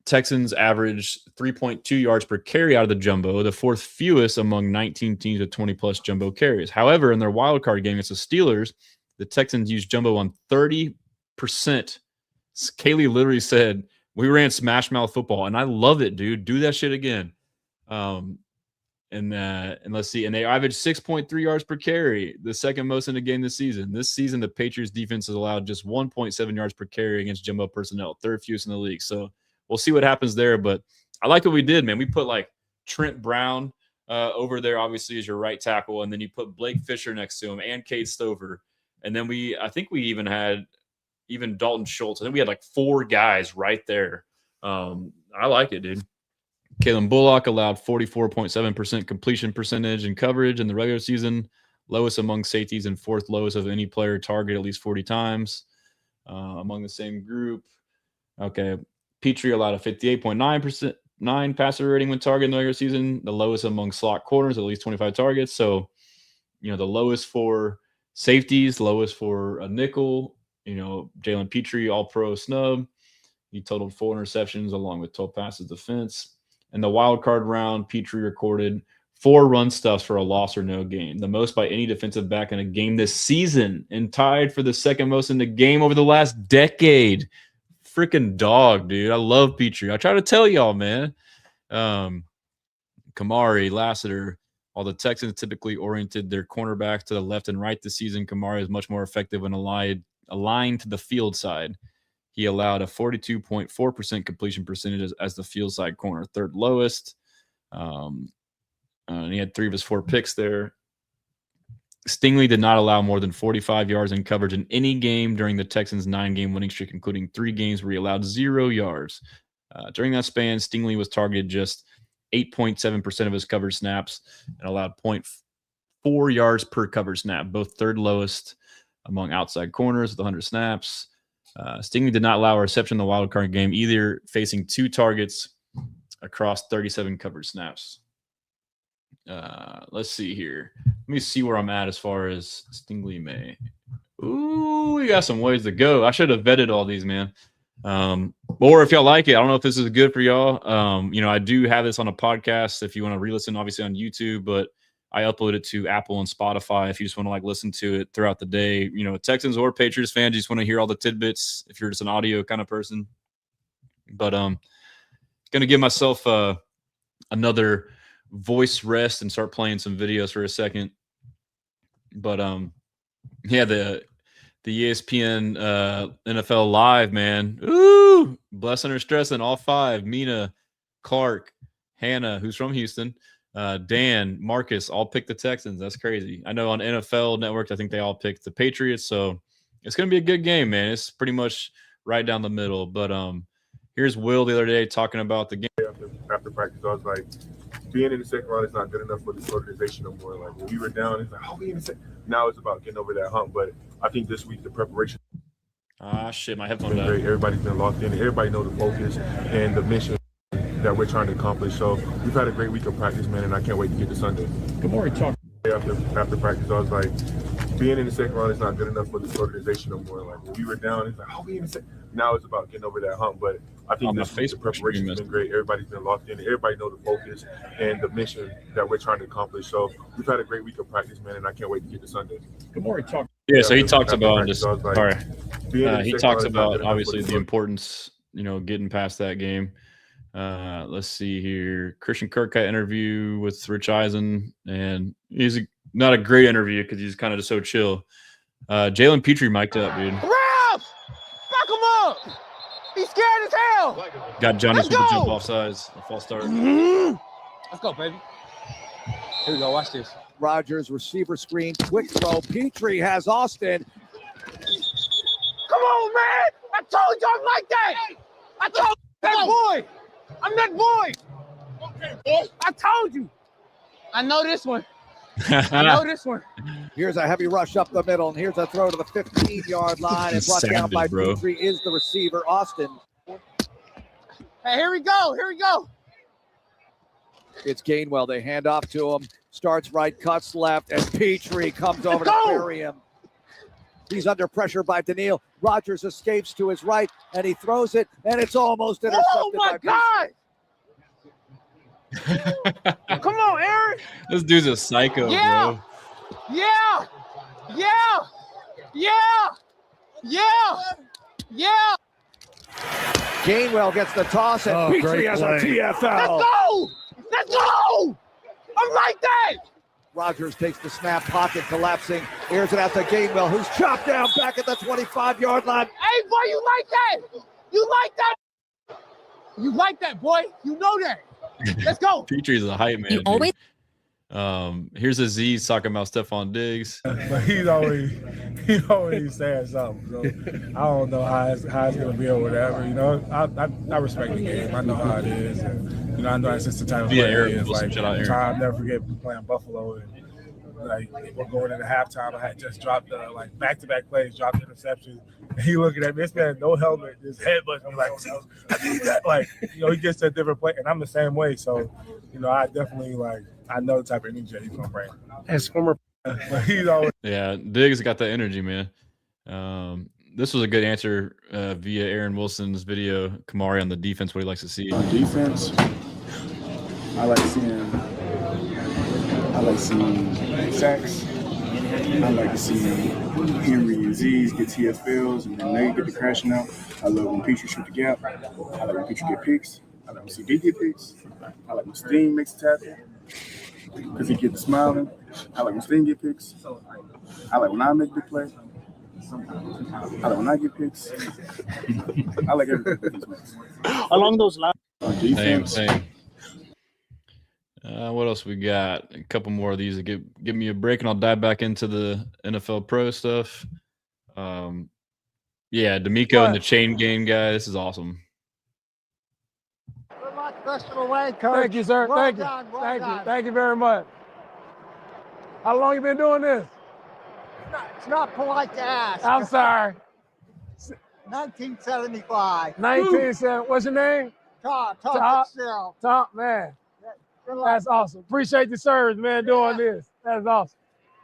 Texans averaged 3.2 yards per carry out of the jumbo, the 4th fewest among 19 teams with 20+ jumbo carries. However, in their wild card game against the Steelers, the Texans used jumbo on 30%. Cayley literally said, "We ran smash mouth football," and I love it, dude. Do that shit again. And let's see, and they averaged 6.3 yards per carry, the 2nd most in the game this season. This season, the Patriots defense has allowed just 1.7 yards per carry against jumbo personnel, 3rd fewest in the league. So we'll see what happens there, but I like what we did, man. We put like Trent Brown over there, obviously, as your right tackle, and then you put Blake Fisher next to him and Cade Stover. And then I think we even had Dalton Schultz. I think we had like 4 guys right there. I like it, dude. Kalen Bullock allowed 44.7% completion percentage and coverage in the regular season, lowest among safeties and 4th lowest of any player targeted at least 40 times among the same group. Okay. Petrie allowed a 58.9% passer rating when targeted in the regular season, the lowest among slot corners, at least 25 targets. So, the lowest for safeties, lowest for a nickel, Jalen Petrie, all-pro snub. He totaled 4 interceptions along with 12 passes defense. In the wild card round, Petrie recorded 4 run stuffs for a loss or no gain, the most by any defensive back in a game this season, and tied for the 2nd most in the game over the last decade. Freaking dog, dude. I love Petrie. I try to tell y'all, man. Kamari, Lassiter, while the Texans typically oriented their cornerbacks to the left and right this season, Kamari is much more effective when aligned to the field side. He allowed a 42.4% completion percentage as the field side corner, 3rd lowest. And he had 3 of his 4 picks there. Stingley did not allow more than 45 yards in coverage in any game during the Texans' 9-game winning streak, including 3 games where he allowed 0 yards. During that span, Stingley was targeted just 8.7% of his coverage snaps and allowed 0.4 yards per coverage snap, both 3rd lowest among outside corners with 100 snaps. Stingley did not allow a reception in the wild card game either, facing 2 targets across 37 coverage snaps. Let's see here. Let me see where I'm at as far as Stingley may. Ooh, we got some ways to go. I should have vetted all these, man. Or if y'all like it, I don't know if this is good for y'all. I do have this on a podcast if you want to re-listen, obviously on YouTube, but I upload it to Apple and Spotify if you just want to listen to it throughout the day. Texans or Patriots fans, you just want to hear all the tidbits if you're just an audio kind of person. But gonna give myself another voice rest and start playing some videos for a second. But the ESPN NFL Live, man. Ooh, BLESSAN or Stressan, all 5. Mina, Clark, Hannah, who's from Houston, Dan, Marcus, all picked the Texans. That's crazy. I know on NFL Network, I think they all picked the Patriots. So it's going to be a good game, man. It's pretty much right down the middle. But here's Will the other day talking about the game. After practice, I was like, being in the second round is not good enough for this organization no more. Like when we were down, it's like, oh, we in the second. Now it's about getting over that hump. But I think this week the preparation. Ah, shit, my headphone Been died. great. Everybody's been locked in. Everybody knows the focus and the mission that we're trying to accomplish. So we've had a great week of practice, man, and I can't wait to get to Sunday. Good morning, talk. After practice, I was like, being in the second round is not good enough for this organization no more. Like when we were down, it's like, oh, we in the second. Now it's about getting over that hump. But I think this week the preparation has been great. Everybody's been locked in. Everybody knows the focus and the mission that we're trying to accomplish. So we've had a great week of practice, man, and I can't wait to get to Sunday. Good morning, talk. Yeah, so he talks about just sorry. He talks about obviously the importance, getting past that game. Let's see here. Christian Kirk got an interview with Rich Eisen, and he's not a great interview because he's kind of just so chill. Jalen Petrie mic'd up, dude. Ref! Back him up! He's scared as hell! Got Johnny with the jump off sides. A false start. Let's go, baby. Here we go. Watch this. Rodgers receiver screen, quick throw. Petrie has Austin. Come on, man! I told you I'm like that! I told you that boy! I'm that boy! Okay, boy. I told you! I know this one. I know this one. Here's a heavy rush up the middle, and here's a throw to the 15-yard line. And brought down by Petrie is the receiver, Austin. Hey, here we go. Here we go. It's Gainwell. They hand off to him. Starts right, cuts left, and Petrie comes over to bury him. He's under pressure by Daniil. Rodgers escapes to his right, and he throws it, and it's almost intercepted. Oh, my God. Come on, Aaron. This dude's a psycho, bro. Yeah. Gainwell gets the toss, and Petrie has a TFL. Let's go. I'm like that. Rodgers takes the snap, pocket collapsing. Airs it out to Gainwell, who's chopped down back at the 25-yard line. Hey, boy, you like that? You like that? You like that, boy? You know that. Let's go. Petrie's a hype man. Here's Aziz talking about Stephon Diggs. But he's always saying something. So I don't know how it's gonna be or whatever. I respect the game. I know how it is. And, I know that's just the type of player it is. Like I'll never forget playing Buffalo, and like we're going into halftime. I had just dropped back-to-back plays, dropped interceptions. And he looking at me, this man, no helmet, just headbutt. I'm like, I need that. He gets to a different play, and I'm the same way. So, I definitely I know the type of energy he's gonna bring. As former, he's always Diggs got that energy, man. This was a good answer via Aaron Wilson's video. Kamari on the defense, what he likes to see. On defense, I like seeing sacks. I like to see Henry and Z's get TFLs and then they get the crashing out. I love when Petrie shoot the gap. I like when Petrie get picks. I like when CD get picks. I like when Steen makes a tackle because he gets smiling. I like when Steen get picks. I like when I make the play. I like when I get picks. I like everything. along those lines. On defense. Same. What else we got? A couple more of these to give me a break, and I'll dive back into the NFL Pro stuff. D'Amico and the chain game guy. This is awesome. Good luck the rest of the way, Coach. Thank you, sir. Thank you. Thank you very much. How long you been doing this? It's not polite to ask. I'm sorry. 1975. 1970. What's your name? Top. Top, man. That's awesome. Appreciate the service, man, doing this. That's awesome.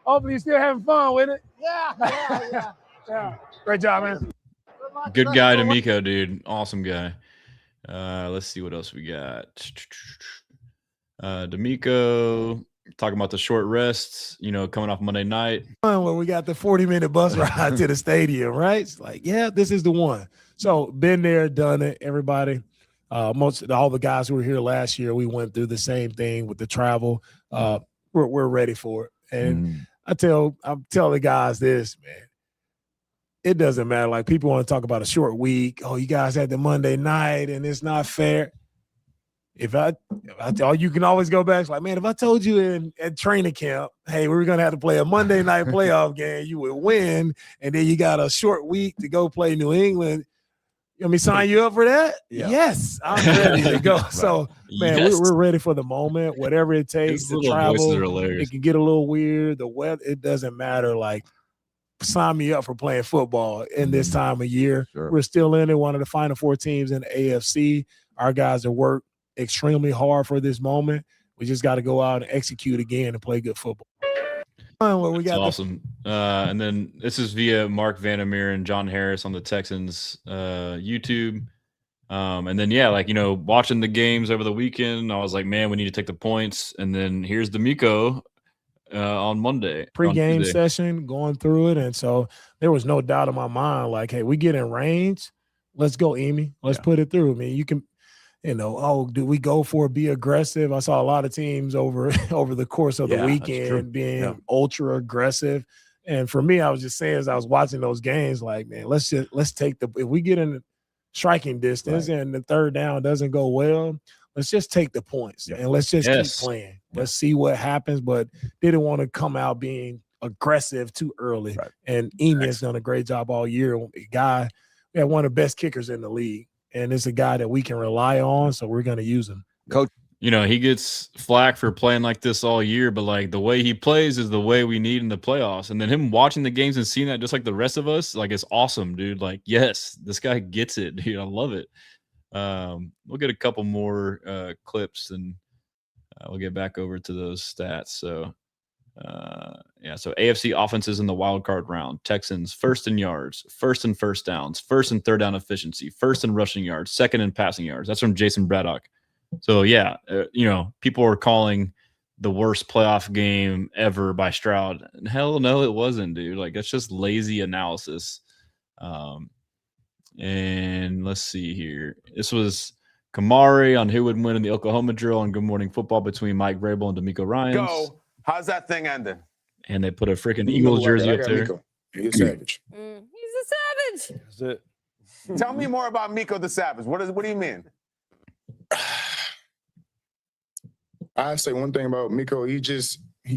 Hopefully you're still having fun with it. Yeah. Yeah. Great job, man. Good guy, D'Amico, dude. Awesome guy. Let's see what else we got. D'Amico talking about the short rests, coming off Monday night. When we got the 40-minute bus ride to the stadium, right? It's like, this is the one. So been there, done it, everybody. All the guys who were here last year, we went through the same thing with the travel. We're ready for it. And I tell the guys this, man. It doesn't matter. Like, people want to talk about a short week. Oh, you guys had the Monday night and it's not fair. If I tell you, can always go back. It's like, man, if I told you at training camp, hey, we were going to have to play a Monday night playoff game, you would win. And then you got a short week to go play New England. You want me to sign you up for that? Yeah. Yes, I'm ready to go. So, man, Yes. we're ready for the moment. Whatever it takes His to little voices are travel, hilarious. it can get a little weird. The weather, it doesn't matter. Like, sign me up for playing football in this time of year. Sure. We're still in it, one of the final 4 teams in the AFC. Our guys have worked extremely hard for this moment. We just got to go out and execute again and play good football. Well, we That's got awesome. And then this is via Mark Vandermeer and John Harris on the Texans YouTube. And then, yeah, like, watching the games over the weekend, I was like, man, we need to take the points. And then here's D'Amico on Monday. Pre-game session, going through it. And so there was no doubt in my mind, like, hey, we get in range. Let's go, Amy. Let's put it through. I mean, you can, do we go for it, be aggressive? I saw a lot of teams over the course of the weekend being ultra aggressive. And for me, I was just saying, as I was watching those games, like, man, let's take if we get in striking distance and the third down doesn't go well, let's just take the points and let's just keep playing. Let's see what happens, but didn't want to come out being aggressive too early. Right. And Amy has done a great job all year. We had one of the best kickers in the league, and it's a guy that we can rely on, so we're going to use him. Coach, he gets flack for playing like this all year, but like the way he plays is the way we need in the playoffs. And then him watching the games and seeing that just like the rest of us, like, it's awesome, dude. Like, yes, this guy gets it, dude. I love it. We'll get a couple more clips and we'll get back over to those stats. So, so AFC offenses in the wild card round: Texans first in yards, first in first downs, first in third down efficiency, first in rushing yards, second in passing yards. That's from Jason Braddock. So people are calling the worst playoff game ever by Stroud. Hell no, it wasn't, dude. Like, that's just lazy analysis. And let's see here. This was Kamari on who would win in the Oklahoma drill on Good Morning Football between Mike Vrabel and D'Amico Ryans. Go. How's that thing ending? And they put a freaking Eagles jersey up there. He's a savage. He's a savage. That's it. Tell me more about Miko the Savage. What do you mean? I say one thing about Miko. He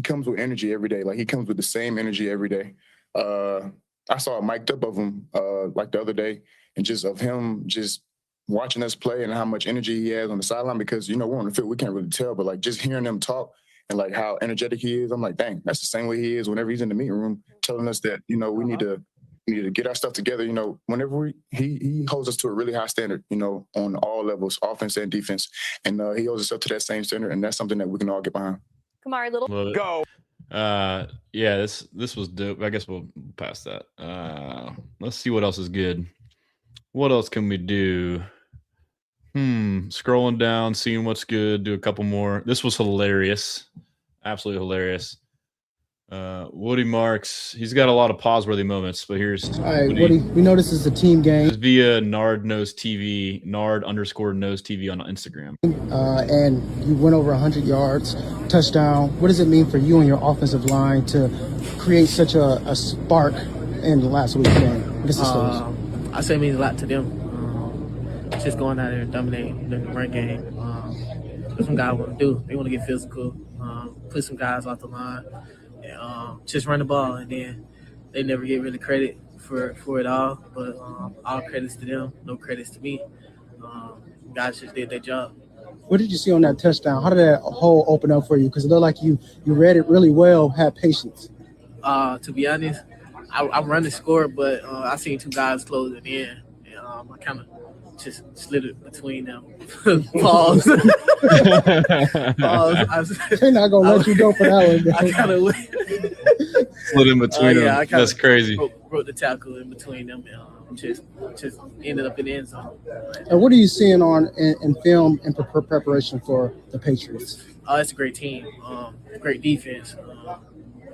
comes with energy every day. Like, he comes with the same energy every day. I saw a mic'd up of him like the other day, and just of him just watching us play and how much energy he has on the sideline, because, we're on the field, we can't really tell, but like just hearing him talk and like how energetic he is, I'm like, dang, that's the same way he is whenever he's in the meeting room telling us that, we need to get our stuff together. Whenever he holds us to a really high standard, on all levels, offense and defense. And he holds us up to that same standard, and that's something that we can all get behind. Kamari, little go. This was dope. I guess we'll pass that. Let's see what else is good. What else can we do? Scrolling down, seeing what's good, do a couple more. This was hilarious. Absolutely hilarious. Woody Marks, he's got a lot of pause-worthy moments, but here's all right, Woody, we know this is a team game. This is via Nard Knows TV, Nard_Knows TV on Instagram. And you went over 100 yards, touchdown. What does it mean for you and your offensive line to create such a spark in the last week's game? I say it means a lot to them. Just going out there and dominating the run game. That's what some guys want to do. They want to get physical, put some guys off the line, and just run the ball. And then they never get really credit for it all. But all credits to them, no credits to me. Guys just did their job. What did you see on that touchdown? How did that hole open up for you? Because it looked like you read it really well, had patience. To be honest, I run the score, but I seen two guys closing in, and I kind of just slid it between them. Pause. They're not gonna let you go for that one. I kind of slid in between them. That's crazy. Broke the tackle in between them, and just ended up in the end zone. And what are you seeing in film and preparation for the Patriots? It's a great team, great defense.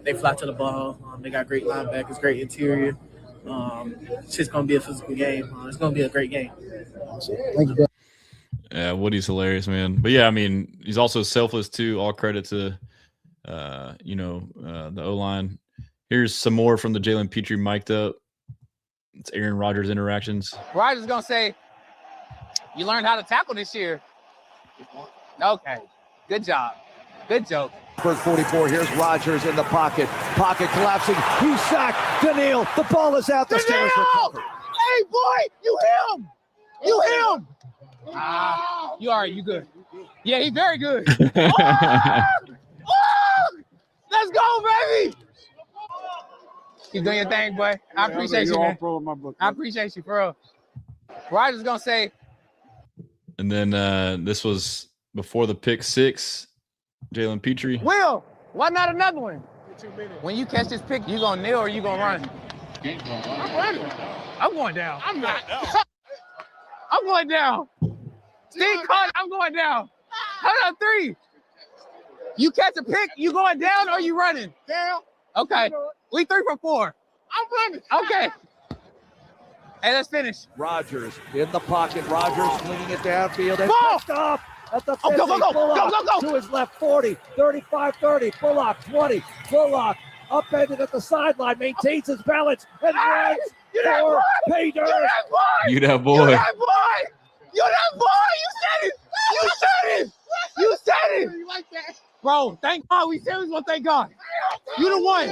They fly to the ball. They got great linebackers, great interior. It's just going to be a physical game. It's going to be a great game. Thank you, bro. Yeah, Woody's hilarious, man. But yeah, I mean, he's also selfless too. All credit to, the O-line. Here's some more from the Jalen Petrie mic'd up. It's Aaron Rodgers interactions. Rodgers going to say, you learned how to tackle this year. Okay. Good job. Good joke. First 44, here's Rodgers in the pocket. Pocket collapsing. He's sacked. Daniil, the ball is out. The Steelers recover. Hey, boy, you him. You all right? You good? Yeah, he's very good. Let's go, baby. Keep doing your thing, boy. I appreciate you, man. I appreciate you, bro. Roger's gonna say. And then this was before the pick six, Jalen Petrie. Will, why not another one? When you catch this pick, you gonna kneel or you gonna run? I'm running. I'm going down. I'm not. I'm going down. Steve caught. I'm going down. Hold on, 3. You catch a pick, you going down or you running? Down. Okay. We 3 for 4. I'm running. Okay. Hey, let's finish. Rodgers in the pocket. Rodgers swinging it downfield and Ball! picked up at the 50. Go, go, go, Bullock go, go, go. to his left, 40, 35, 30. Bullock, 20. Bullock upended at the sideline, maintains his balance, and runs for pay dirt. You that boy. You that boy. You that boy. You said it. You said it. You said it. You like that? Bro, thank God. We said we was going to thank God. You the one.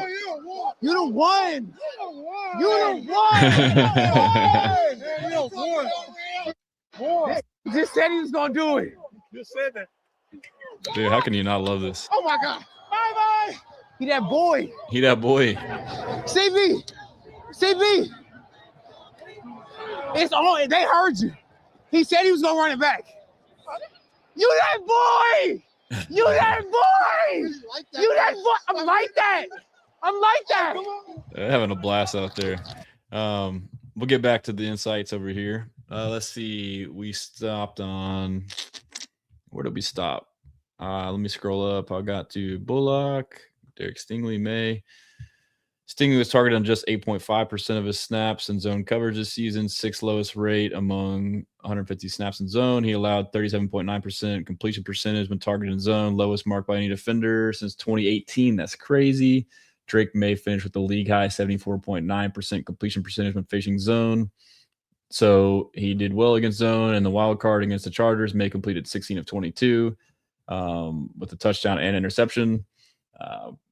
You the one. You the one. He just said he was going to do it. Just said that. Dude, how can you not love this? Oh, my God. Bye-bye. He that boy. He that boy. CB. It's on. They heard you. He said he was going to run it back. You that boy. You that boy. You that boy. I'm like that. They're having a blast out there. We'll get back to the insights over here. Let's see. We stopped on. Where did we stop? Let me scroll up. I got to Bullock, Derek Stingley, May. Stingley was targeted on just 8.5% of his snaps in zone coverage this season, 6th lowest rate among 150 snaps in zone. He allowed 37.9% completion percentage when targeted in zone, lowest mark by any defender since 2018. That's crazy. Drake May finished with the league high 74.9% completion percentage when facing zone. So he did well against zone, and the wild card against the Chargers. May completed 16 of 22 with a touchdown and interception.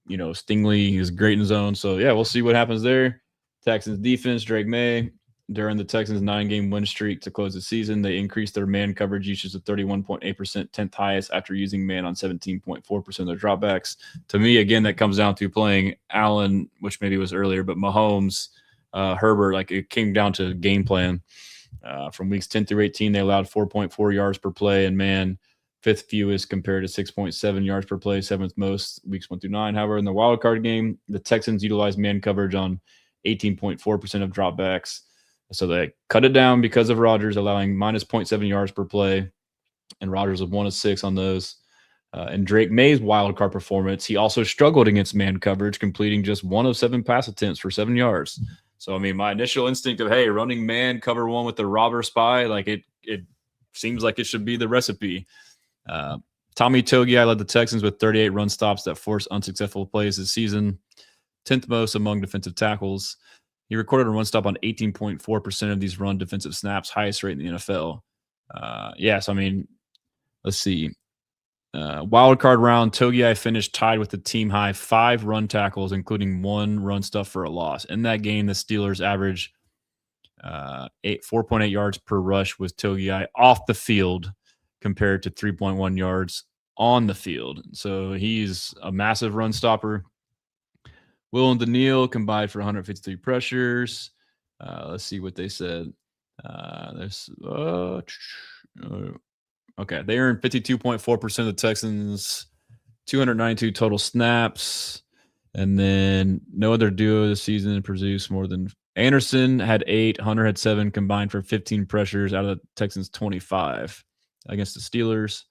Stingley is great in zone. So, yeah, we'll see what happens there. Texans defense, Drake May. During the Texans' 9-game win streak to close the season, they increased their man coverage usage to 31.8%, 10th highest after using man on 17.4% of their dropbacks. To me, again, that comes down to playing Allen, which maybe was earlier, but Mahomes, Herbert, like it came down to game plan. From weeks 10 through 18, they allowed 4.4 yards per play, and man, 5th fewest compared to 6.7 yards per play, 7th most weeks 1 through 9. However, in the wild card game, the Texans utilized man coverage on 18.4% of dropbacks. So they cut it down because of Rodgers, allowing minus 0.7 yards per play, and Rodgers was 1 of 6 on those. And Drake May's wild card performance, he also struggled against man coverage, completing just 1 of 7 pass attempts for 7 yards. So, I mean, my initial instinct of, hey, running man, cover 1 with the robber spy, like it seems like it should be the recipe. Tommy Togiai led the Texans with 38 run stops that forced unsuccessful plays this season, 10th most among defensive tackles. He recorded a run stop on 18.4% of these run defensive snaps, highest rate in the NFL. So, I mean, let's see. Wild card round, Togiai finished tied with the team high 5 run tackles, including 1 run stuff for a loss. In that game, the Steelers averaged 4.8 yards per rush with Togiai off the field compared to 3.1 yards on the field. So he's a massive run stopper. Will and Daniil combined for 153 pressures. Let's see what they said. Okay, they earned 52.4% of the Texans, 292 total snaps, and then no other duo this season produced more than Anderson had 8, Hunter had 7 combined for 15 pressures out of the Texans' 25 against the Steelers.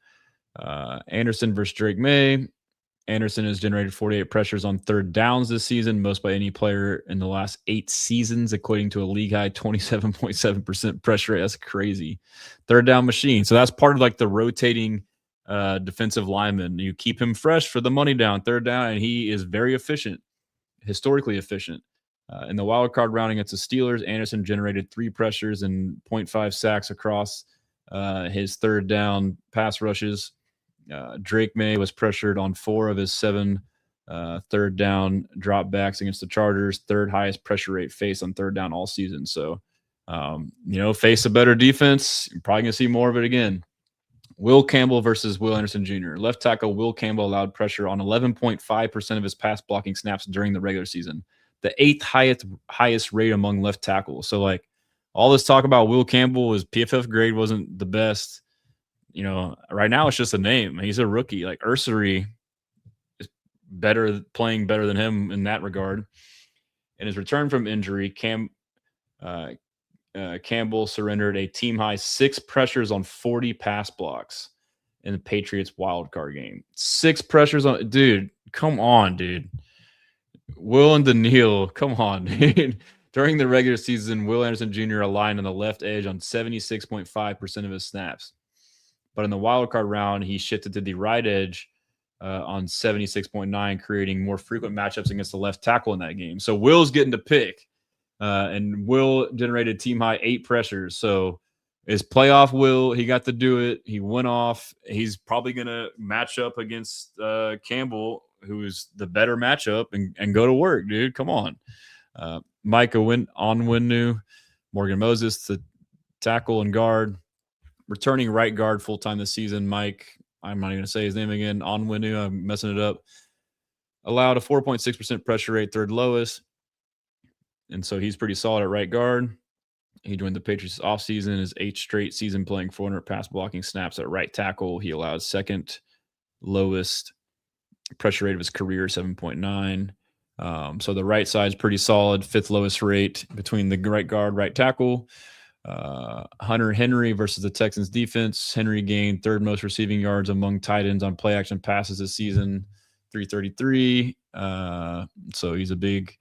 Anderson versus Drake May. Anderson has generated 48 pressures on 3rd downs this season, most by any player in the last 8 seasons, equating to a league-high 27.7% pressure rate. That's crazy. 3rd down machine. So that's part of like the rotating defensive lineman. You keep him fresh for the money down, 3rd down, and he is very efficient, historically efficient. In the wild card round against the Steelers, Anderson generated 3 pressures and 0.5 sacks across his 3rd down pass rushes. Drake May was pressured on 4 of his 7 3rd down dropbacks against the Chargers, 3rd highest pressure rate faced on 3rd down all season. So Face a better defense. You're probably going to see more of it again. Will Campbell versus Will Anderson Jr. Left tackle Will Campbell allowed pressure on 11.5% of his pass blocking snaps during the regular season, the 8th highest rate among left tackles. So, like, all this talk about Will Campbell, his PFF grade wasn't the best. Right now it's just a name. He's a rookie. Like, Ursary is playing better than him in that regard. In his return from injury, Campbell surrendered a team-high 6 pressures on 40 pass blocks in the Patriots wild card game. 6 pressures on – dude, come on, dude. Will and Daniil, come on, dude. During the regular season, Will Anderson Jr. aligned on the left edge on 76.5% of his snaps. But in the wild card round, he shifted to the right edge on 76.9, creating more frequent matchups against the left tackle in that game. So Will's getting to pick. And Will generated team high 8 pressures. So his playoff Will, he got to do it. He went off. He's probably going to match up against Campbell, who is the better matchup, and go to work, dude. Come on. Micah Onwenu, Morgan Moses, the tackle and guard, returning right guard full-time this season. Mike, I'm not even going to say his name again. Onwenu, I'm messing it up. Allowed a 4.6% pressure rate, 3rd lowest. And so he's pretty solid at right guard. He joined the Patriots offseason, his 8th straight season playing 400 pass blocking snaps at right tackle. He allowed 2nd lowest pressure rate of his career, 7.9. So the right side's pretty solid, 5th lowest rate between the right guard, right tackle. Hunter Henry versus the Texans defense. Henry gained 3rd most receiving yards among tight ends on play action passes this season, 333. So he's a big.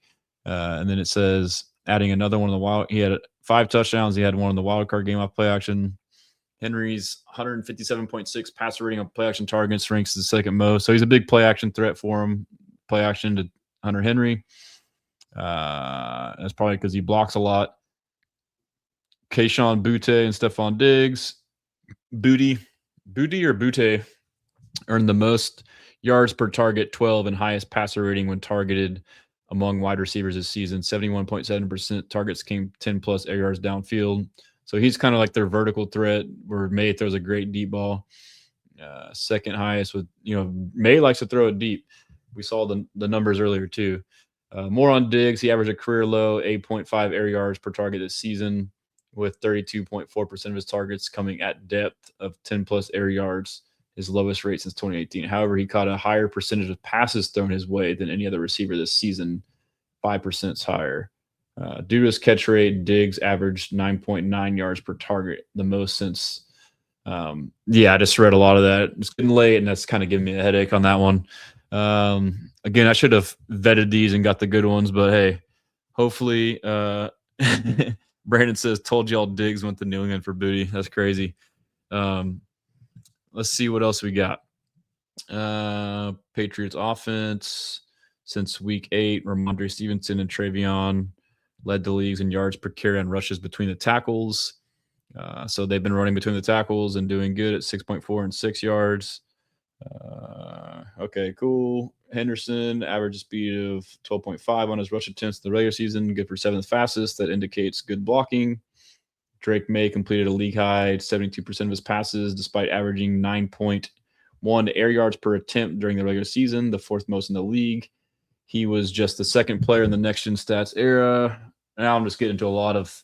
And then it says adding another one on the wild. He had 5 touchdowns. He had one in the wild card game off play action. Henry's 157.6 passer rating on play action targets ranks the 2nd most. So he's a big play action threat for him. Play action to Hunter Henry. That's probably because he blocks a lot. Keyshawn Butte and Stephon Diggs. Booty or Butte earned the most yards per target, 12, and highest passer rating when targeted among wide receivers this season. 71.7% targets came 10-plus air yards downfield. So he's kind of like their vertical threat, where May throws a great deep ball. 2nd highest with, May likes to throw it deep. We saw the numbers earlier too. More on Diggs. He averaged a career low 8.5 air yards per target this season, with 32.4% of his targets coming at depth of 10-plus air yards, his lowest rate since 2018. However, he caught a higher percentage of passes thrown his way than any other receiver this season, 5% higher. Due to his catch rate, Diggs averaged 9.9 yards per target, the most since I just read a lot of that. It's getting late, and that's kind of giving me a headache on that one. Again, I should have vetted these and got the good ones, but hey, hopefully Brandon says, told y'all Diggs went to New England for booty. That's crazy. Let's see what else we got. Patriots offense since week 8, Ramondre Stevenson and Travion led the leagues in yards per carry and rushes between the tackles. So they've been running between the tackles and doing good at 6.4 and 6 yards. Okay, cool. Henderson average speed of 12.5 on his rush attempts in the regular season, good for 7th fastest. That indicates good blocking. Drake May completed a league high 72% of his passes, despite averaging 9.1 air yards per attempt during the regular season, the 4th most in the league. He was just the 2nd player in the next gen stats era. Now I'm just getting into a lot of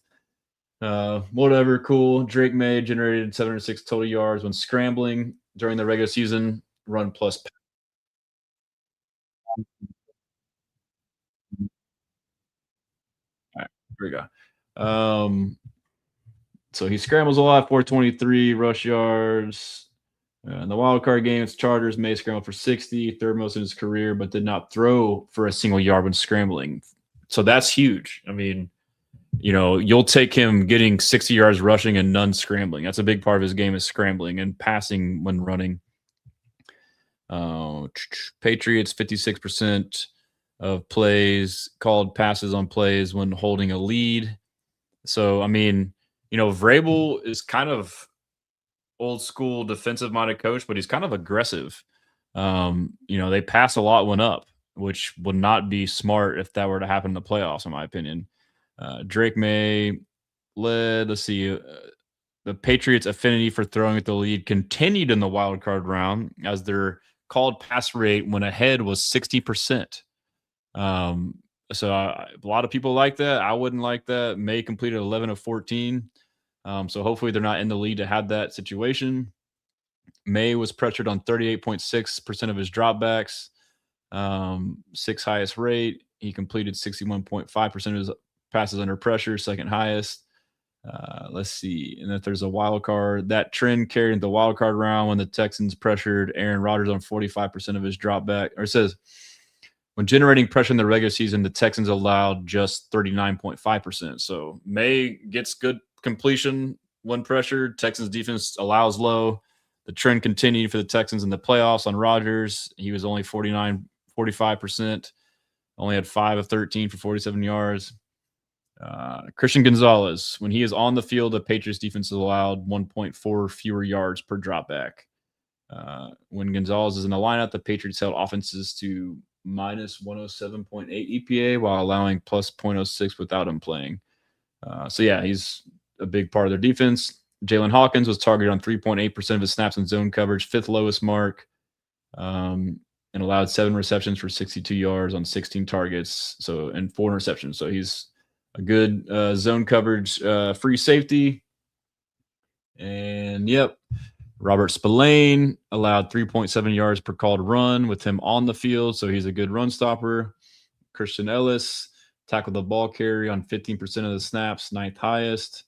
whatever. Cool. Drake May generated 706 total yards when scrambling during the regular season, run plus. All right, here we go. So he scrambles a lot, 423 rush yards. In the wild card games, Chargers, May scrambled for 60, 3rd most in his career, but did not throw for a single yard when scrambling. So that's huge. I mean, you'll take him getting 60 yards rushing and none scrambling. That's a big part of his game, is scrambling and passing when running. Patriots, 56% of plays called passes on plays when holding a lead. So, I mean, Vrabel is kind of old school defensive minded coach, but he's kind of aggressive. They pass a lot when up, which would not be smart if that were to happen in the playoffs, in my opinion. Drake May let's see. The Patriots' affinity for throwing at the lead continued in the wild card round as their called pass rate when ahead was 60%. So a lot of people like that. I wouldn't like that. May completed 11 of 14. So hopefully they're not in the lead to have that situation. May was pressured on 38.6% of his dropbacks, 6th highest rate. He completed 61.5% of his passes under pressure, 2nd highest. Let's see. And if there's a wild card, that trend carried into the wild card round when the Texans pressured Aaron Rodgers on 45% of his dropback. Or it says, when generating pressure in the regular season, the Texans allowed just 39.5%. So May gets good completion when pressured. Texans defense allows low. The trend continued for the Texans in the playoffs on Rodgers. He was only 45%. Only had 5 of 13 for 47 yards. Christian Gonzalez, when he is on the field, the Patriots defense is allowed 1.4 fewer yards per dropback. When Gonzalez is in the lineup, the Patriots held offenses to minus 107.8 EPA while allowing plus 0.06 without him playing. So yeah, he's a big part of their defense. Jalen Hawkins was targeted on 3.8% of his snaps in zone coverage, 5th lowest mark, and allowed 7 receptions for 62 yards on 16 targets, and 4 interceptions. So he's a good zone coverage free safety. And yep, Robert Spillane allowed 3.7 yards per called run with him on the field, so he's a good run stopper. Christian Ellis tackled the ball carry on 15% of the snaps, 9th highest.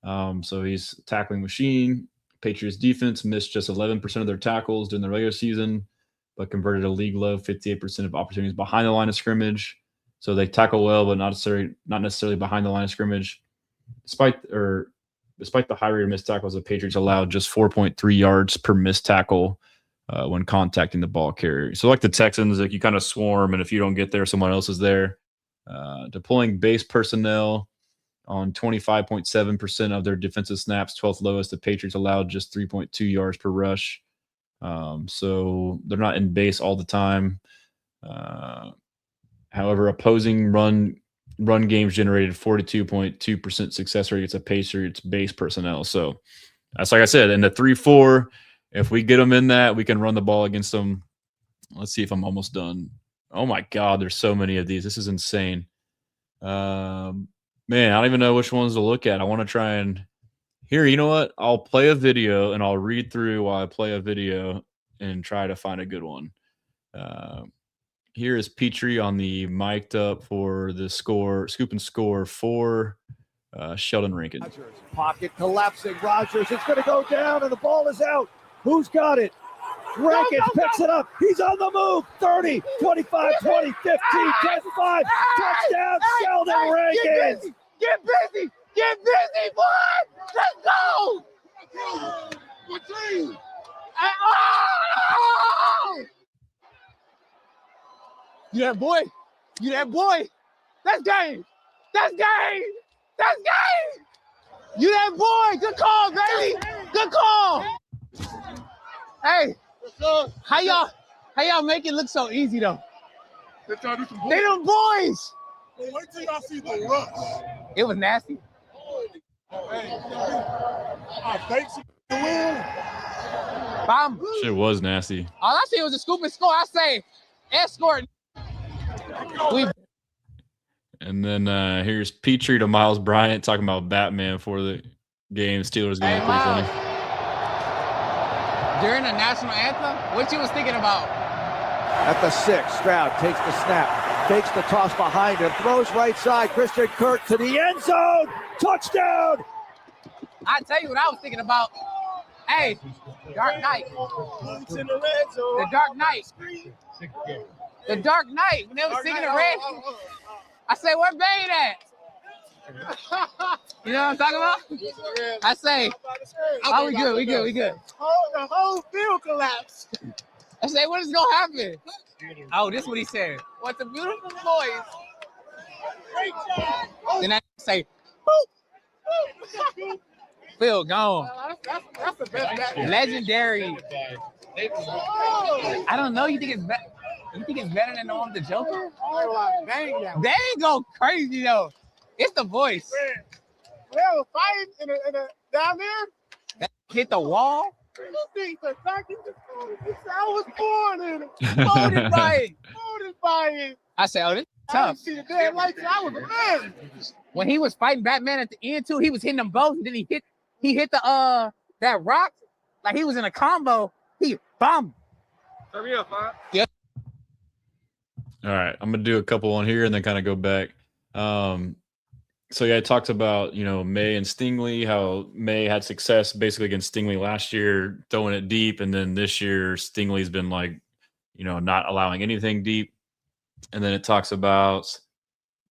So he's a tackling machine. Patriots defense missed just 11% of their tackles during the regular season, but converted a league low 58% of opportunities behind the line of scrimmage. So they tackle well, but not necessarily behind the line of scrimmage. Despite the high rate of missed tackles, the Patriots allowed just 4.3 yards per missed tackle when contacting the ball carrier. So like the Texans, like you kind of swarm, and if you don't get there, someone else is there. Deploying base personnel on 25.7% of their defensive snaps, 12th lowest. The Patriots allowed just 3.2 yards per rush. So they're not in base all the time. However, opposing run games generated 42.2% success rate against a Patriots base personnel. So that's like I said, in the 3-4, if we get them in that, we can run the ball against them. Let's see if I'm almost done. Oh my God, there's so many of these. This is insane. Man, I don't even know which ones to look at. I want to try and here, you know what? I'll play a video and I'll read through while I play a video and try to find a good one. Here is Petrie on the mic'd up for the scoop and score for Sheldon Rankin. Pocket collapsing. Rodgers is going to go down and the ball is out. Who's got it? Rankins picks it up. He's on the move. 30, 25, 20, 15, 10, 5. Touchdown, Sheldon Rankins. Get busy. Get busy, boy. Let's go. What team? Oh! You that boy? You that boy? That's game. That's game. That's game. You that boy? Good call, baby. Good call. Hey, how y'all make it look so easy though? They them boys. Well, wait till y'all see the rush. It was nasty. Hey, I think she win. Shit was nasty. All I see was a scoop and score. I say escort. And then here's Petrie to Miles Bryant talking about Batman for the game. Steelers game. Pretty funny. During the national anthem, what you was thinking about? At the 6, Stroud takes the snap, takes the toss behind him, throws right side. Christian Kirk to the end zone. Touchdown. I tell you what I was thinking about. Hey, Dark Knight. The Dark Knight. The Dark Knight. When they was singing the red, I say, where Bane at? You know what I'm talking about? I say, oh, we good. The whole field collapsed. I say, what is gonna happen? Oh, this is what he said. What's a beautiful voice? Great job. Then I say, boop. Phil gone. That's the best. Legendary. I don't know. You think it's better? You think it's better than the Joker? They ain't go crazy though. It's the voice. They were fighting in a down there. That hit the wall. I was born in it. Molded by it. Molded by it. I said, oh, this is I tough. didn't see the damn lights. I was mad. When he was fighting Batman at the end too, he was hitting them both, and then he hit the that rock like he was in a combo. He bombed. Hurry up, man. Yeah. All right, I'm gonna do a couple on here and then kind of go back. So yeah, I talked about May and Stingley, how May had success basically against Stingley last year, throwing it deep, and then this year Stingley's been like, not allowing anything deep. And then it talks about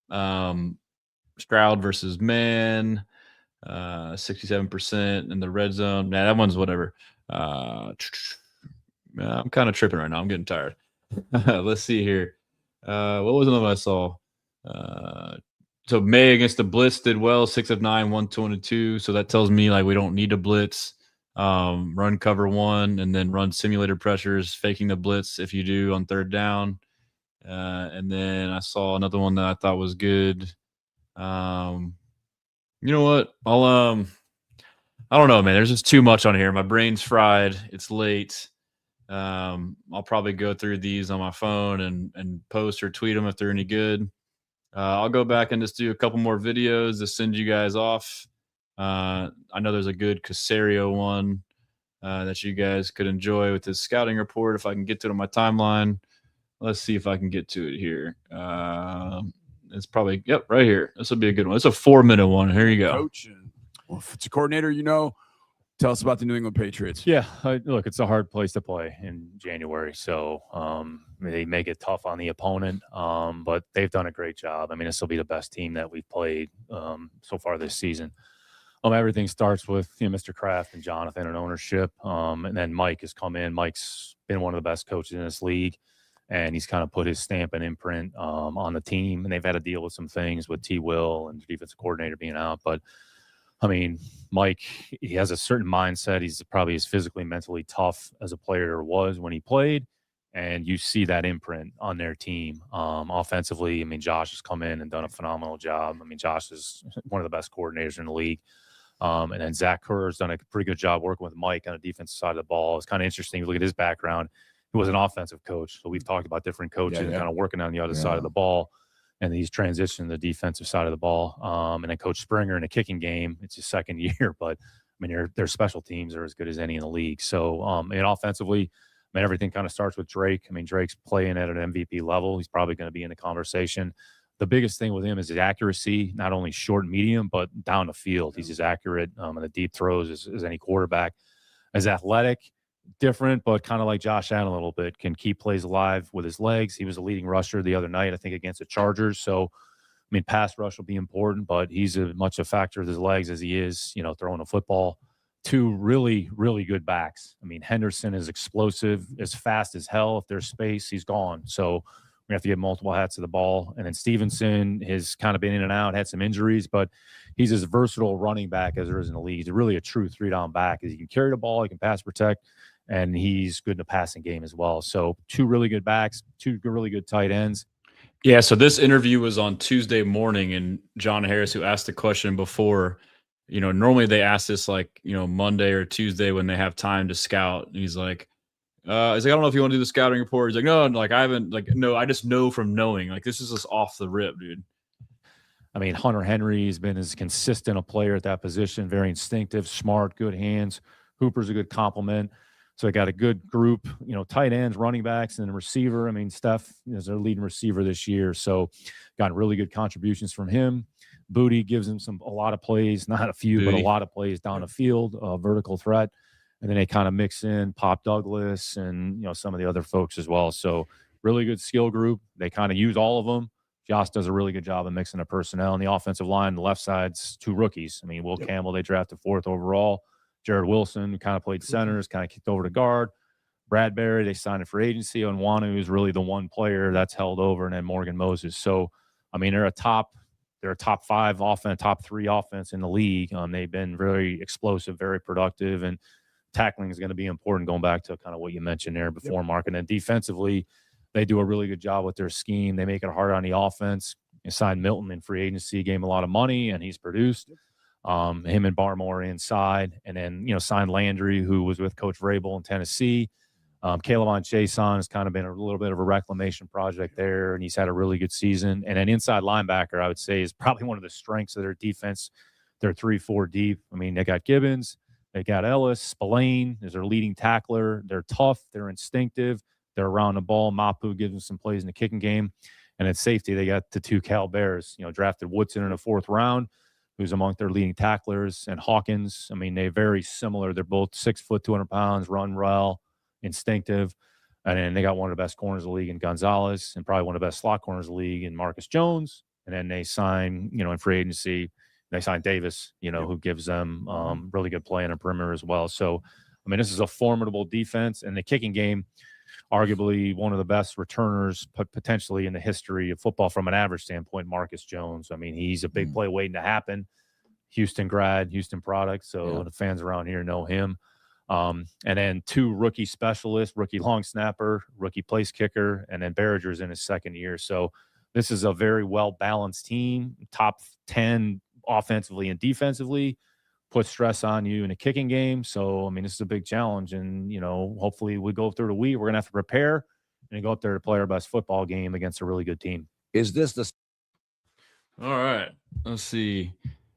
Stroud versus Man, 67% in the red zone. Nah, that one's whatever. I'm kind of tripping right now. I'm getting tired. Let's see here. What was another one I saw? So May against the blitz did well, 6 of 9, 122. So that tells me like we don't need to blitz. Run cover 1 and then run simulated pressures, faking the blitz if you do on third down. And then I saw another one that I thought was good. You know what? I don't know, man. There's just too much on here. My brain's fried. It's late. I'll probably go through these on my phone and post or tweet them if they're any good. I'll go back and just do a couple more videos to send you guys off. I know there's a good Casario one that you guys could enjoy with his scouting report if I can get to it on my timeline. Let's see if I can get to it here. It's probably, right here. This will be a good one. It's a 4-minute one. Here you go. Coach, well, if it's a coordinator, tell us about the New England Patriots. Yeah, look, it's a hard place to play in January, so they make it tough on the opponent, but they've done a great job. I mean, this will be the best team that we've played so far this season. Everything starts with Mr. Kraft and Jonathan and ownership, and then Mike has come in. Mike's been one of the best coaches in this league, and he's kind of put his stamp and imprint on the team, and they've had to deal with some things with T. Will and the defensive coordinator being out, but I mean, Mike, he has a certain mindset. He's probably as physically, mentally tough as a player was when he played. And you see that imprint on their team. Offensively, I mean, Josh has come in and done a phenomenal job. I mean, Josh is one of the best coordinators in the league. And then Zach Kerr has done a pretty good job working with Mike on the defensive side of the ball. It's kind of interesting. You look at his background. He was an offensive coach. So we've talked about different coaches and kind of working on the other side of the ball. And he's transitioned to the defensive side of the ball. And then Coach Springer in a kicking game, it's his second year, but I mean, their special teams are as good as any in the league. So, and offensively, I mean, everything kind of starts with Drake. I mean, Drake's playing at an MVP level. He's probably going to be in the conversation. The biggest thing with him is his accuracy, not only short and medium, but down the field. He's as accurate in the deep throws as any quarterback. As athletic, different, but kind of like Josh Allen a little bit, can keep plays alive with his legs. He was a leading rusher the other night, I think, against the Chargers. So, I mean, pass rush will be important, but he's as much a factor with his legs as he is, throwing a football. 2 really, really good backs. I mean, Henderson is explosive, as fast as hell. If there's space, he's gone. So we have to get multiple hats to the ball. And then Stevenson has kind of been in and out, had some injuries, but he's as versatile running back as there is in the league. He's really a true 3-down back. He can carry the ball, he can pass protect, and he's good in the passing game as well. So 2 really good backs, 2 really good tight ends. Yeah, so this interview was on Tuesday morning, and John Harris, who asked the question before, normally they ask this like, Monday or Tuesday when they have time to scout. And he's like, I don't know if you want to do the scouting report. He's like, no, like I haven't, like, no, I just know from knowing. Like, this is just off the rip, dude. I mean, Hunter Henry has been as consistent a player at that position, very instinctive, smart, good hands. Hooper's a good complement. So they got a good group, tight ends, running backs, and a receiver. I mean, Steph is their leading receiver this year. So got really good contributions from him. Booty gives him a lot of plays, not a few, but a lot of plays down the field, vertical threat. And then they kind of mix in Pop Douglas and, some of the other folks as well. So really good skill group. They kind of use all of them. Josh does a really good job of mixing the personnel. On the offensive line, the left side's 2 rookies. I mean, Will Campbell, they drafted 4th overall. Jared Wilson, who kind of played centers, kind of kicked over to guard. Bradbury, they signed a free agency. Onwenu is really the one player that's held over, and then Morgan Moses. So, I mean, they're a top 5 offense, top 3 offense in the league. They've been very explosive, very productive, and tackling is going to be important, going back to kind of what you mentioned there before, Mark. And then defensively, they do a really good job with their scheme. They make it hard on the offense. They signed Milton in free agency, gave him a lot of money, and he's produced. him and Barmore inside, and then, signed Landry, who was with Coach Vrabel in Tennessee. Caleb Chason has kind of been a little bit of a reclamation project there, and he's had a really good season. And an inside linebacker, I would say, is probably one of the strengths of their defense. They're 3-4 deep. I mean, they got Gibbons, they got Ellis, Spillane is their leading tackler. They're tough, they're instinctive, they're around the ball. Mapu gives them some plays in the kicking game. And at safety, they got the two Cal Bears, drafted Woodson in the 4th round, who's among their leading tacklers, and Hawkins. I mean, they're very similar. They're both 6 foot, 200 pounds, run well, instinctive. And then they got one of the best corners of the league in Gonzalez, and probably one of the best slot corners of the league in Marcus Jones. And then they sign, in free agency, they signed Davis, who gives them really good play in a perimeter as well. So, I mean, this is a formidable defense, and the kicking game, arguably one of the best returners potentially in the history of football from an average standpoint, Marcus Jones. I mean, he's a big play waiting to happen. Houston grad, Houston product. So the fans around here know him. And then 2 rookie specialists, rookie long snapper, rookie place kicker, and then Berger's in his 2nd year. So this is a very well-balanced team, top 10 offensively and defensively. Put stress on you in a kicking game. So, I mean, this is a big challenge. And, hopefully we go through the week. We're going to have to prepare and go up there to play our best football game against a really good team. Is this the... All right. Let's see.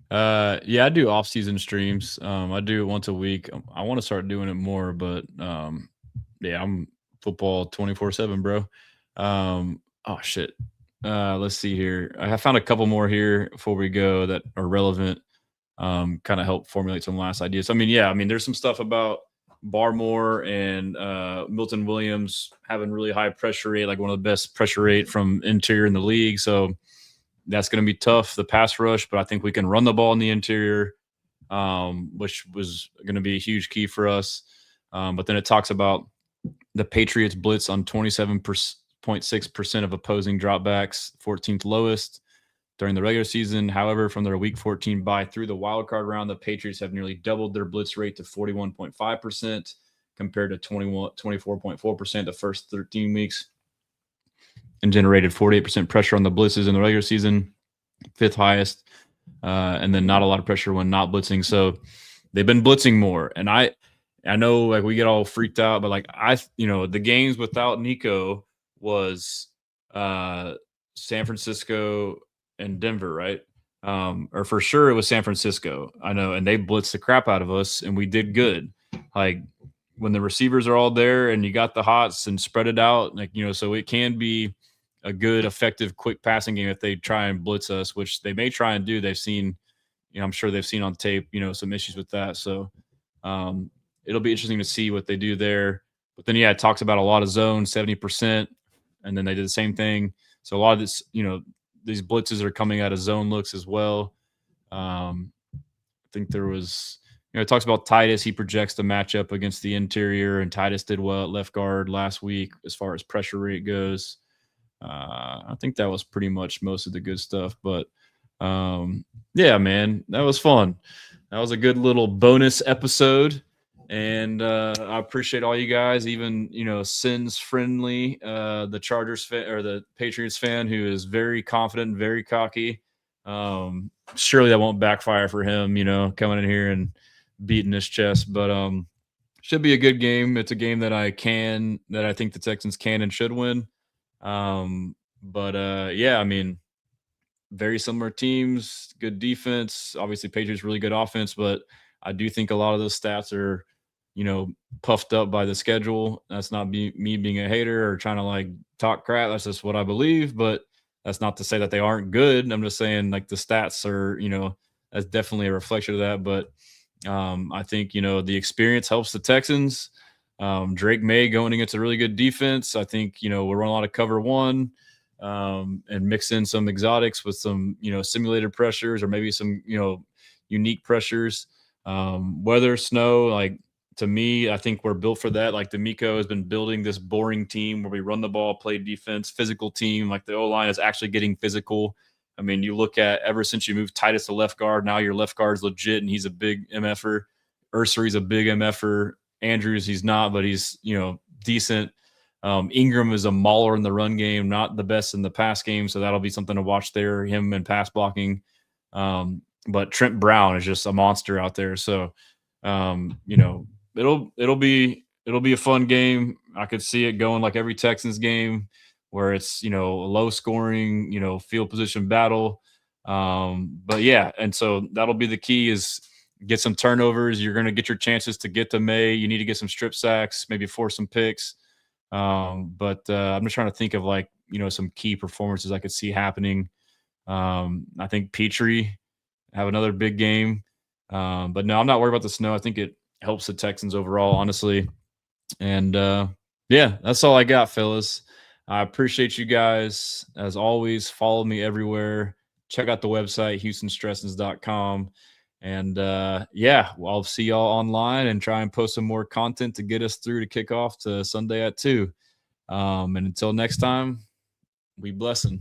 I do off-season streams. I do it once a week. I want to start doing it more, but I'm football 24/7, bro. Oh, shit. Let's see here. I found a couple more here before we go that are relevant. Kind of help formulate some last ideas. I mean, there's some stuff about Barmore and Milton Williams having really high pressure rate, like one of the best pressure rate from interior in the league. So that's going to be tough, the pass rush, but I think we can run the ball in the interior, which was going to be a huge key for us. But then it talks about the Patriots blitz on 27.6% of opposing dropbacks, 14th lowest during the regular season. However, from their week 14 bye through the wild card round, the Patriots have nearly doubled their blitz rate to 41.5% compared to 24.4% the first 13 weeks, and generated 48% pressure on the blitzes in the regular season, 5th highest, and then not a lot of pressure when not blitzing. So they've been blitzing more. And I know, like, we get all freaked out, but like the games without Nico was San Francisco and Denver, right? Or for sure it was San Francisco. I know, and they blitzed the crap out of us, and we did good. Like, when the receivers are all there and you got the hots and spread it out, like, so it can be a good, effective, quick passing game if they try and blitz us, which they may try and do. They've seen, I'm sure they've seen on tape, some issues with that. So it'll be interesting to see what they do there. But then, it talks about a lot of zone, 70%, and then they did the same thing. So a lot of this, these blitzes are coming out of zone looks as well. I think there was, it talks about Titus. He projects the matchup against the interior, and Titus did well at left guard last week as far as pressure rate goes. I think that was pretty much most of the good stuff. But man, that was fun. That was a good little bonus episode. And I appreciate all you guys, even, Sins friendly, the Chargers fan or the Patriots fan who is very confident, very cocky. Surely that won't backfire for him, coming in here and beating his chest. But should be a good game. It's a game that I think the Texans can and should win. Very similar teams, good defense. Obviously, Patriots really good offense, but I do think a lot of those stats are, puffed up by the schedule. That's not me being a hater or trying to like talk crap. That's just what I believe, but that's not to say that they aren't good. I'm just saying, like, the stats are, that's definitely a reflection of that. But I think, the experience helps the Texans. Drake May going against a really good defense. I think, we'll run a lot of cover one and mix in some exotics with some, simulated pressures or maybe some, unique pressures. Weather, snow, like, to me, I think we're built for that. Like, D'Amico has been building this boring team where we run the ball, play defense, physical team. Like, the O-line is actually getting physical. I mean, you look at ever since you moved Titus to left guard, now your left guard's legit, and he's a big MFer. Ursery's a big MFer. Andrews, he's not, but he's, decent. Ingram is a mauler in the run game, not the best in the pass game, so that'll be something to watch there, him and pass blocking. but Trent Brown is just a monster out there. So, you know, it'll be a fun game. I could see it going like every Texans game where it's, you know, a low scoring, you know, field position battle. But yeah, and so that'll be the key is get some turnovers. You're going to get your chances to get to May. You need to get some strip sacks, maybe force some picks. But I'm just trying to think of like, you know, some key performances I could see happening. I think Petrie have another big game. But no, I'm not worried about the snow. I think it helps the Texans overall, honestly. And yeah, that's all I got, fellas. I appreciate you guys. As always, follow me everywhere. Check out the website, HoustonStressans.com. And yeah, well, I'll see y'all online and try and post some more content to get us through to kick off to Sunday at 2. And until next time, we blessin'.